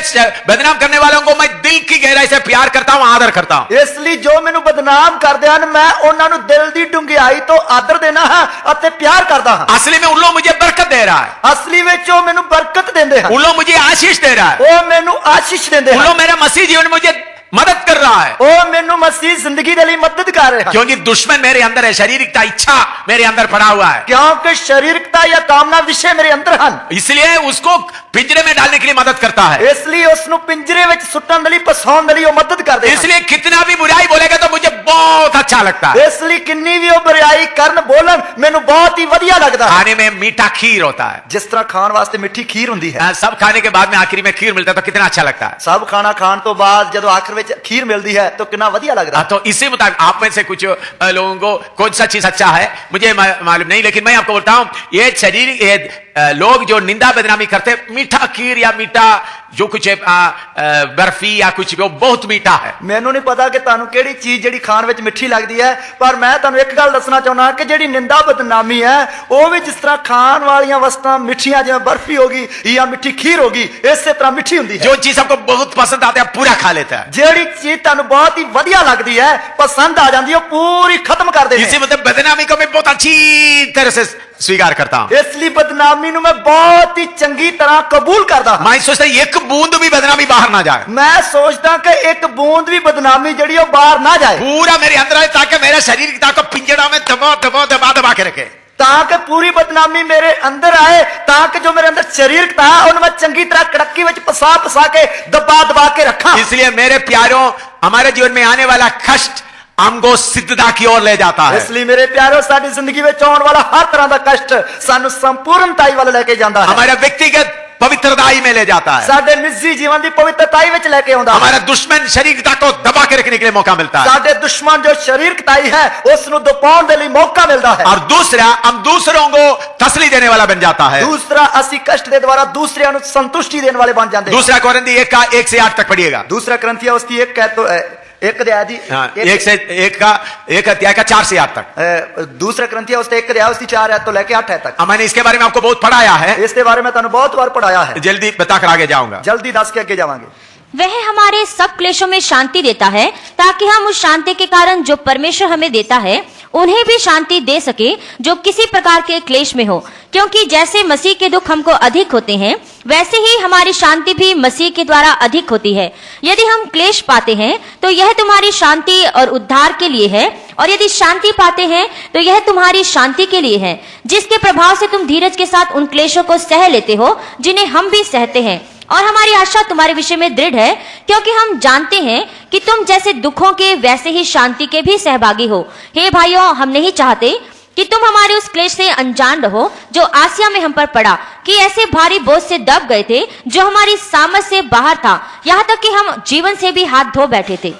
Speaker 3: बदनाम करने वालों को मैं दिल की गहराई से प्यार करता हूं, आदर करता हूं।
Speaker 4: इसलिए जो मैनू बदनाम करते हैं मैं उन्हां नू दिल दी डूंघाई तो आदर देना है और प्यार करता हाँ।
Speaker 3: असली में उन लोग मुझे बरकत दे रहा है,
Speaker 4: असली विच वो मैनू बरकत देंदे हैं,
Speaker 3: उन लोग मुझे आशीष दे रहा है,
Speaker 4: वो मैनू आशीष देंदे
Speaker 3: उन
Speaker 4: हैं,
Speaker 3: लोग मेरा मसीह जीवन में मुझे मदद कर रहा है।
Speaker 4: वो मैनू मसीह जिंदगी दे लिए मदद कर रहे हैं।
Speaker 3: क्योंकि दुश्मन मेरे अंदर है, शारीरिकता इच्छा मेरे अंदर पड़ा हुआ है,
Speaker 4: क्योंकि शारीरिकता या कामना विषय मेरे अंदर हैं,
Speaker 3: इसलिए उसको पिंजरे में डालने के लिए मदद करता है।
Speaker 4: इसलिए उसनु पिंजरे विच सुट्टन दे लिए फसाउण दे लिए वो मदद करदे हैं।
Speaker 3: इसलिए कितना भी बुराई बोलेगा तो मुझे बहुत अच्छा लगता है।
Speaker 4: इसलिए किन्नी भी वो बुराई करन बोलन मैनू बहुत ही वधिया लगदा है।
Speaker 3: खाने में मीठा खीर होता है,
Speaker 4: जिस तरह खान वास्ते मिठी खीर हुंदी है,
Speaker 3: सब खाने के बाद में आखिरी में खीर मिलता है तो कितना अच्छा लगता है।
Speaker 4: सब खाना खान तो बाद जब आखिर में खीर मिलती है तो कितना वधिया लगता है।
Speaker 3: तो इसी मुताबिक आप में से कुछ लोगों को कौन सा चीज अच्छा है मुझे मालूम नहीं, लेकिन मैं आपको बोलता हूं ये शरीर लोग जो निंदा बदनामी करते हैं, मीठा खीर या मीठा जो कुछ है बर्फी या कुछ भी, वो बहुत मीठा है।
Speaker 4: मैनू नहीं पता कि तुहानू केड़ी चीज जेड़ी खान विच मिठी लगदी है, पर मैं तुहानू एक गल दसना चाहुंदा कि जेड़ी निंदा बदनामी है वो भी जिस तरह खान वालियां वस्तां मिठियां जिवें बर्फी होगी या मिठी खीर होगी इसे तरह मिठी हुंदी है।
Speaker 3: जो चीज आपको बहुत पसंद आता है पूरा खा लेता है,
Speaker 4: जेड़ी चीज तुहानू बहुत ही वधिया लगदी है पसंद आ जाती है पूरी खत्म कर देते
Speaker 3: इसी मतलब बदनामी को मैं बहुत अच्छी तरह से स्वीकार करता हूं।
Speaker 4: इसलिए बदनामी नु मैं बहुत ही चंगी तरह कबूल करता हूं।
Speaker 3: मैं सोचता एक बूंद भी बदनामी बाहर ना जाए,
Speaker 4: मैं सोचता कि एक बूंद भी बदनामी जड़ी वो बाहर ना जाए,
Speaker 3: पूरा मेरे अंदर आए ताकि मेरा शरीर की ताकत पिंजड़ा में दबा दबा दबा दबा के रखे,
Speaker 4: ताकि पूरी बदनामी मेरे अंदर आए, ताकि जो मेरे अंदर शरीर था उन्हें मैं चंगी तरह कड़की विच फसा फसा के दबा दबा के रखा।
Speaker 3: इसलिए मेरे प्यारों हमारे जीवन में आने वाला कष्ट हमको सिद्धता की ओर ले जाता है।
Speaker 4: इसलिए मेरे प्यारों साडी जिंदगी में आने वाला हर तरह का कष्ट सानू संपूर्णताई वाल लेके जाता है,
Speaker 3: हमारा व्यक्तिगत पवित्रताई में ले जाता है,
Speaker 4: साडे निजी जीवन की पवित्रताई विच लेके आउंदा है।
Speaker 3: हमारा दुश्मन शरीरता को दबा के रखने के लिए मौका मिलता है,
Speaker 4: साडे दुश्मन जो शरीरताई है उसनु दबाउण दे लई मौका मिलता है,
Speaker 3: और दूसरा हम दूसरों को तसली देने वाला बन जाता है।
Speaker 4: दूसरा असी कष्ट दे द्वारा दूसरे नु संतुष्टि देने वाले बन जाते हैं।
Speaker 3: दूसरा कोरिन्थी 1 का 1 से 8 तक पढ़िएगा।
Speaker 4: दूसरा ग्रंथिया उसकी एक कह तो एक अध्याय दी
Speaker 3: एक अध्याय का 4 से 8 तक।
Speaker 4: दूसरा ग्रंथिया उसके एक अध्याय उसकी 4 है तो लेके 8 है तक।
Speaker 3: मैंने इसके बारे में आपको बहुत पढ़ाया है,
Speaker 4: इसके बारे में तुहानू बहुत बार पढ़ाया है,
Speaker 3: जल्दी बताकर आगे जाऊंगा,
Speaker 4: जल्दी दस के आगे जावांगे।
Speaker 1: वह हमारे सब क्लेशों में शांति देता है ताकि हम उस शांति के कारण जो परमेश्वर हमें देता है उन्हें भी शांति दे सके जो किसी प्रकार के क्लेश में हो, क्योंकि जैसे मसीह के दुख हमको अधिक होते हैं वैसे ही हमारी शांति भी मसीह के द्वारा अधिक होती है। यदि हम क्लेश पाते हैं तो यह तुम्हारी शांति और उद्धार के लिए है, और यदि शांति पाते हैं तो यह तुम्हारी शांति के लिए है, जिसके प्रभाव से तुम धीरज के साथ उन क्लेशों को सह लेते हो जिन्हें हम भी सहते हैं। और हमारी आशा तुम्हारे विषय में दृढ़ है, क्योंकि हम जानते हैं कि तुम जैसे दुखों के वैसे ही शांति के भी सहभागी हो। हे भाइयों, हम नहीं चाहते कि तुम हमारे उस क्लेश से अनजान रहो जो आसिया में हम पर पड़ा, कि ऐसे भारी बोझ से दब गए थे जो हमारी सामर्थ से बाहर था, यहाँ तक कि हम जीवन से भी हाथ धो बैठे थे।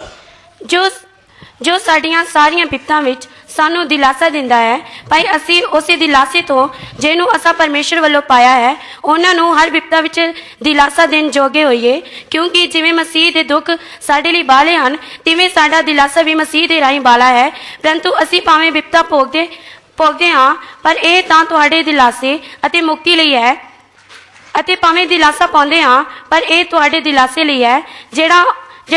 Speaker 5: जो ਸਾਡੀਆਂ ਸਾਰੀਆਂ ਬਿਪਤਾਂ ਵਿੱਚ ਸਾਨੂੰ ਦਿਲਾਸਾ ਦਿੰਦਾ ਹੈ, ਭਾਈ ਅਸੀਂ ਉਸੇ ਦਿਲਾਸੇ ਤੋਂ ਜਿਹਨੂੰ ਅਸਾਂ ਪਰਮੇਸ਼ਰ ਵੱਲੋਂ ਪਾਇਆ ਹੈ, ਉਹਨਾਂ ਨੂੰ ਹਰ ਬਿਪਤਾ ਵਿੱਚ ਦਿਲਾਸਾ ਦੇਣ ਜੋਗੇ ਹੋਈਏ, ਕਿਉਂਕਿ ਜਿਵੇਂ ਮਸੀਹ ਦੇ ਦੁੱਖ ਸਾਡੇ ਲਈ ਬਾਲੇ ਹਨ, ਤਿਵੇਂ ਸਾਡਾ ਦਿਲਾਸਾ ਵੀ ਮਸੀਹ ਦੇ ਰਾਹੀਂ ਬਾਲਾ ਹੈ। ਪਰੰਤੂ ਅਸੀਂ ਭਾਵੇਂ ਬਿਪਤਾ ਭੋਗਦੇ ਹਾਂ, ਪਰ ਇਹ ਤਾਂ ਤੁਹਾਡੇ ਦਿਲਾਸੇ ਅਤੇ ਮੁਕਤੀ ਲਈ ਹੈ, ਅਤੇ ਭਾਵੇਂ ਦਿਲਾਸਾ ਪਾਉਂਦੇ ਹਾਂ, ਪਰ ਇਹ ਤੁਹਾਡੇ ਦਿਲਾਸੇ ਲਈ ਹੈ, ਜਿਹੜਾ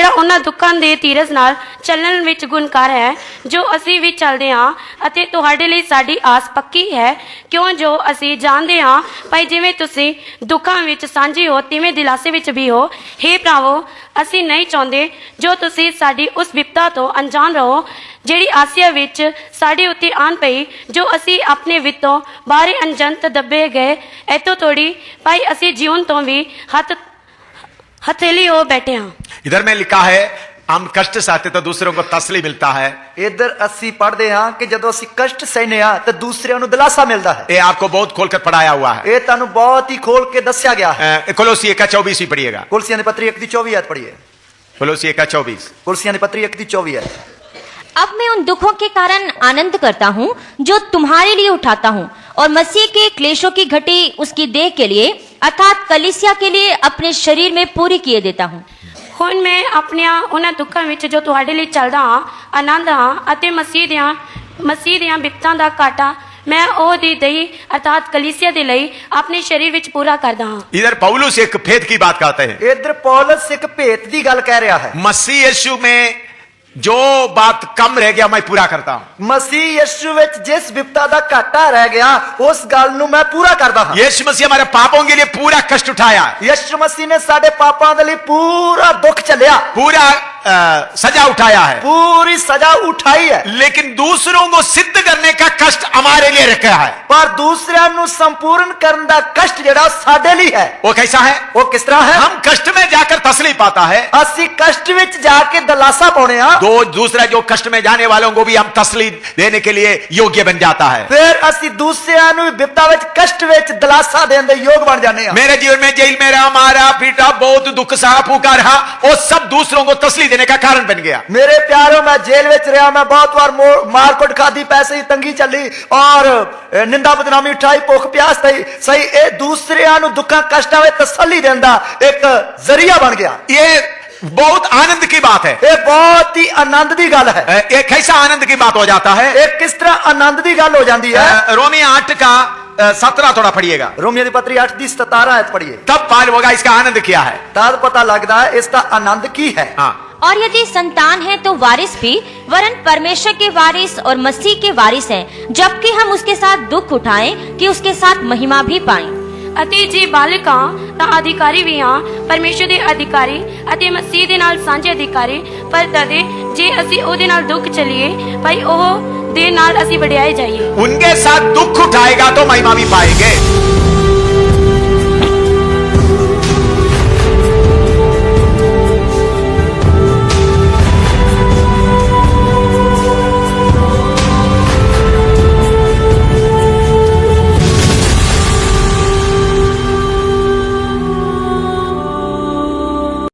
Speaker 5: ਉਹਨਾਂ ਦੁੱਖਾਂ ਦੇ ਧੀਰਜ ਨਾਲ ਚੱਲਣ ਵਿੱਚ ਗੁਣਕਾਰ ਹੈ, ਜੋ ਅਸੀਂ ਵੀ ਚੱਲਦੇ ਹਾਂ। ਅਤੇ ਤੁਹਾਡੇ ਲਈ ਸਾਡੀ ਆਸ ਪੱਕੀ ਹੈ, ਕਿਉਂ ਜੋ ਅਸੀਂ ਜਾਣਦੇ ਹਾਂ ਭਾਈ ਜਿਵੇਂ ਤੁਸੀਂ ਦੁੱਖਾਂ ਵਿੱਚ ਸਾਂਝੇ ਹੋ, ਤਿਵੇਂ ਦਿਲਾਸੇ ਵਿੱਚ ਵੀ ਹੋ। ਹੇ ਭਰਾਵੋ, ਅਸੀਂ ਨਹੀਂ ਚਾਹੁੰਦੇ ਜੋ ਤੁਸੀਂ ਸਾਡੀ ਉਸ ਵਿਪਤਾ ਤੋਂ ਅਣਜਾਣ ਰਹੋ, ਜਿਹੜੀ ਆਸਿਆ ਵਿੱਚ ਸਾਡੇ ਉੱਤੇ ਆਣ ਪਈ, ਜੋ ਅਸੀਂ ਆਪਣੇ ਵਿੱਚੋਂ ਬਾਹਰੇ ਅਣਜੰਤ ਦੱਬੇ ਗਏ। ਇੱਥੋਂ ਤੋੜੀ ਭਾਈ ਅਸੀਂ ਜੀਵਨ ਤੋਂ ਵੀ हथेली हो बैठे हैं।
Speaker 3: इधर में लिखा है हम कष्ट सहते तो दूसरों को तसली मिलता है।
Speaker 4: इधर ਅਸੀਂ ਪੜ੍ਹਦੇ ਹਾਂ ਕਿ ਜਦੋਂ ਅਸੀਂ ਕਸ਼ਟ ਸਹਿਨੇ ਆ ਤਾਂ ਦੂਸਰਿਆਂ ਨੂੰ ਦਿਲਾਸਾ ਮਿਲਦਾ ਹੈ।
Speaker 3: ये आपको बहुत खोलकर पढ़ाया हुआ है।
Speaker 4: ਇਹ ਤੁਹਾਨੂੰ ਬਹੁਤ ਹੀ ਖੋਲ ਕੇ ਦੱਸਿਆ ਗਿਆ ਹੈ।
Speaker 3: कोलोसी 1:24 ही पढ़िएगा।
Speaker 4: ਕੁਲਸੀਆਂ ਦੀ ਪੱਤਰੀ 1:24 ਆਇਤ ਪੜ੍ਹੀਏ।
Speaker 3: कोलोसी 1:24।
Speaker 4: ਕੁਲਸੀਆਂ ਦੀ ਪੱਤਰੀ 1:24 ਆਇਤ।
Speaker 1: अब मैं उन दुखों के कारण आनंद करता हूँ जो तुम्हारे लिए उठाता हूँ, और मसीह के क्लेशों की घटी उसकी देह के लिए अर्थात कलीसिया के लिए अपने शरीर में पूरी किए देता हूँ।
Speaker 5: ਹੁਣ ਮੈਂ ਆਪਣੀਆਂ ਉਹਨਾਂ ਦੁੱਖਾਂ ਵਿੱਚ ਜੋ ਤੁਹਾਡੇ ਲਈ ਚੱਲਦਾ ਹਾਂ ਆਨੰਦ ਹਾਂ, ਅਤੇ ਮਸੀਹ ਦੀਆਂ ਬਿਪਤਾਂ ਦਾ ਕਾਟਾ ਮੈਂ ਉਹਦੀ ਦਹੀ ਅਰਥਾਤ ਕਲੀਸਿਆ ਦੇ ਲਈ ਆਪਣੇ ਸਰੀਰ ਵਿੱਚ ਪੂਰਾ ਕਰਦਾ ਹਾਂ।
Speaker 3: इधर पौलुस एक भेद की बात कहते हैं।
Speaker 4: ਇਧਰ ਪੌਲਸ ਇੱਕ ਭੇਤ ਦੀ ਗੱਲ ਕਹਿ ਰਿਹਾ ਹੈ।
Speaker 3: मसीह यीशु में जो बात कम रह गया मैं पूरा करता हूं।
Speaker 4: ਮਸੀਹ ਯਿਸੂ ਵਿੱਚ ਜਿਸ ਵਿਪਤਾ ਦਾ ਘਾਟਾ ਰਹਿ ਗਿਆ ਉਸ ਗੱਲ ਨੂੰ ਮੈਂ ਪੂਰਾ ਕਰਦਾ ਹਾਂ।
Speaker 3: यीशु मसीह हमारे पापों के लिए पूरा कष्ट उठाया,
Speaker 4: ਯਿਸੂ ਮਸੀਹ ਨੇ ਸਾਡੇ ਪਾਪਾਂ ਦੇ ਲਈ ਪੂਰਾ ਦੁੱਖ ਝੱਲਿਆ,
Speaker 3: पूरा सजा उठाया है,
Speaker 4: पूरी सजा उठाई है।
Speaker 3: लेकिन दूसरों को सिद्ध करने का कष्ट हमारे लिए रखा है।
Speaker 4: पर दूसरिਆਂ ਨੂੰ ਸੰਪੂਰਨ ਕਰਨ ਦਾ ਕਸ਼ਟ ਜਿਹੜਾ ਸਾਡੇ ਲਈ ਹੈ।
Speaker 3: वो कैसा है?
Speaker 4: ਉਹ ਕਿਸ ਤਰ੍ਹਾਂ ਹੈ?
Speaker 3: हम कष्ट में जाकर तसली पाता है,
Speaker 4: ਅਸੀਂ ਕਸ਼ਟ ਵਿੱਚ ਜਾ ਕੇ ਦਿਲਾਸਾ ਪਾਉਣੇ ਆ।
Speaker 3: दूसरा जो कष्ट में जाने वालों को भी हम तसली देने के लिए योग्य बन जाता है।
Speaker 4: ਫਿਰ ਅਸੀਂ ਦੂਸਰਿਆਂ ਨੂੰ ਵਿਪਤਾ ਵਿੱਚ ਕਸ਼ਟ ਵਿੱਚ ਦਿਲਾਸਾ ਦੇਣ ਦੇ ਯੋਗ ਬਣ ਜਾਂਦੇ ਆ।
Speaker 3: मेरे जीवन में जेल में रहा, मारा पीटा, बहुत दुख सहा, फूका रहा, वो सब दूसरों को तसली देने का कारण बन गया।
Speaker 4: मेरे प्यारों, मैं जेल ਵਿੱਚ ਰਿਹਾ, मैं बहुत बार मारकुट खादी, पैसे की तंगी चली और निंदा बदनामी उठाई, भुख प्यास सही ਇਹ ਦੂਸਰਿਆਂ ਨੂੰ ਦੁੱਖਾਂ ਕਸ਼ਟਾਂ ਵਿੱਚ ਤਸੱਲੀ ਦੇਣ ਦਾ ਇੱਕ ਜ਼ਰੀਆ ਬਣ ਗਿਆ।
Speaker 3: ये बहुत आनंद की बात है।
Speaker 4: ਇਹ ਬਹੁਤ ਹੀ ਆਨੰਦ ਦੀ ਗੱਲ ਹੈ।
Speaker 3: एक कैसा आनंद की बात हो जाता है?
Speaker 4: ਇਹ ਕਿਸ ਤਰ੍ਹਾਂ ਆਨੰਦ ਦੀ ਗੱਲ ਹੋ ਜਾਂਦੀ ਹੈ?
Speaker 3: रोमी 8 का 17 थोड़ा पढ़िएगा।
Speaker 4: रोमियो ਦੀ पत्री 8 ਦੀ 17 आयत पढ़िए,
Speaker 3: तब मालूम होगा इसका आनंद क्या है।
Speaker 4: तब पता लगता है इसका आनंद की है।
Speaker 3: हाँ,
Speaker 1: और यदि संतान है तो वारिस भी, वरन परमेश्वर के वारिस और मसीह के वारिस हैं, जबकि हम उसके साथ दुख उठाएं कि उसके साथ महिमा भी पाएं।
Speaker 5: ਅਤੇ ਜੇ ਬਾਲਕ ਹਾਂ ਤਾਂ ਅਧਿਕਾਰੀ ਵੀ ਹਾਂ, ਪਰਮੇਸ਼ਰ ਦੇ ਅਧਿਕਾਰੀ ਅਤੇ ਮਸੀਹ ਦੇ ਨਾਲ ਸਾਂਝੇ ਅਧਿਕਾਰੀ। ਪਰ ਤਦੇ ਜੇ ਅਸੀਂ ਉਹਦੇ ਨਾਲ ਦੁੱਖ ਚੱਲੀਏ, ਭਾਈ ਉਹ ਦੇ ਨਾਲ ਅਸੀਂ ਵਡਿਆਏ ਜਾਈਏ।
Speaker 3: उनके साथ दुख उठाएगा तो महिमा भी पाएंगे।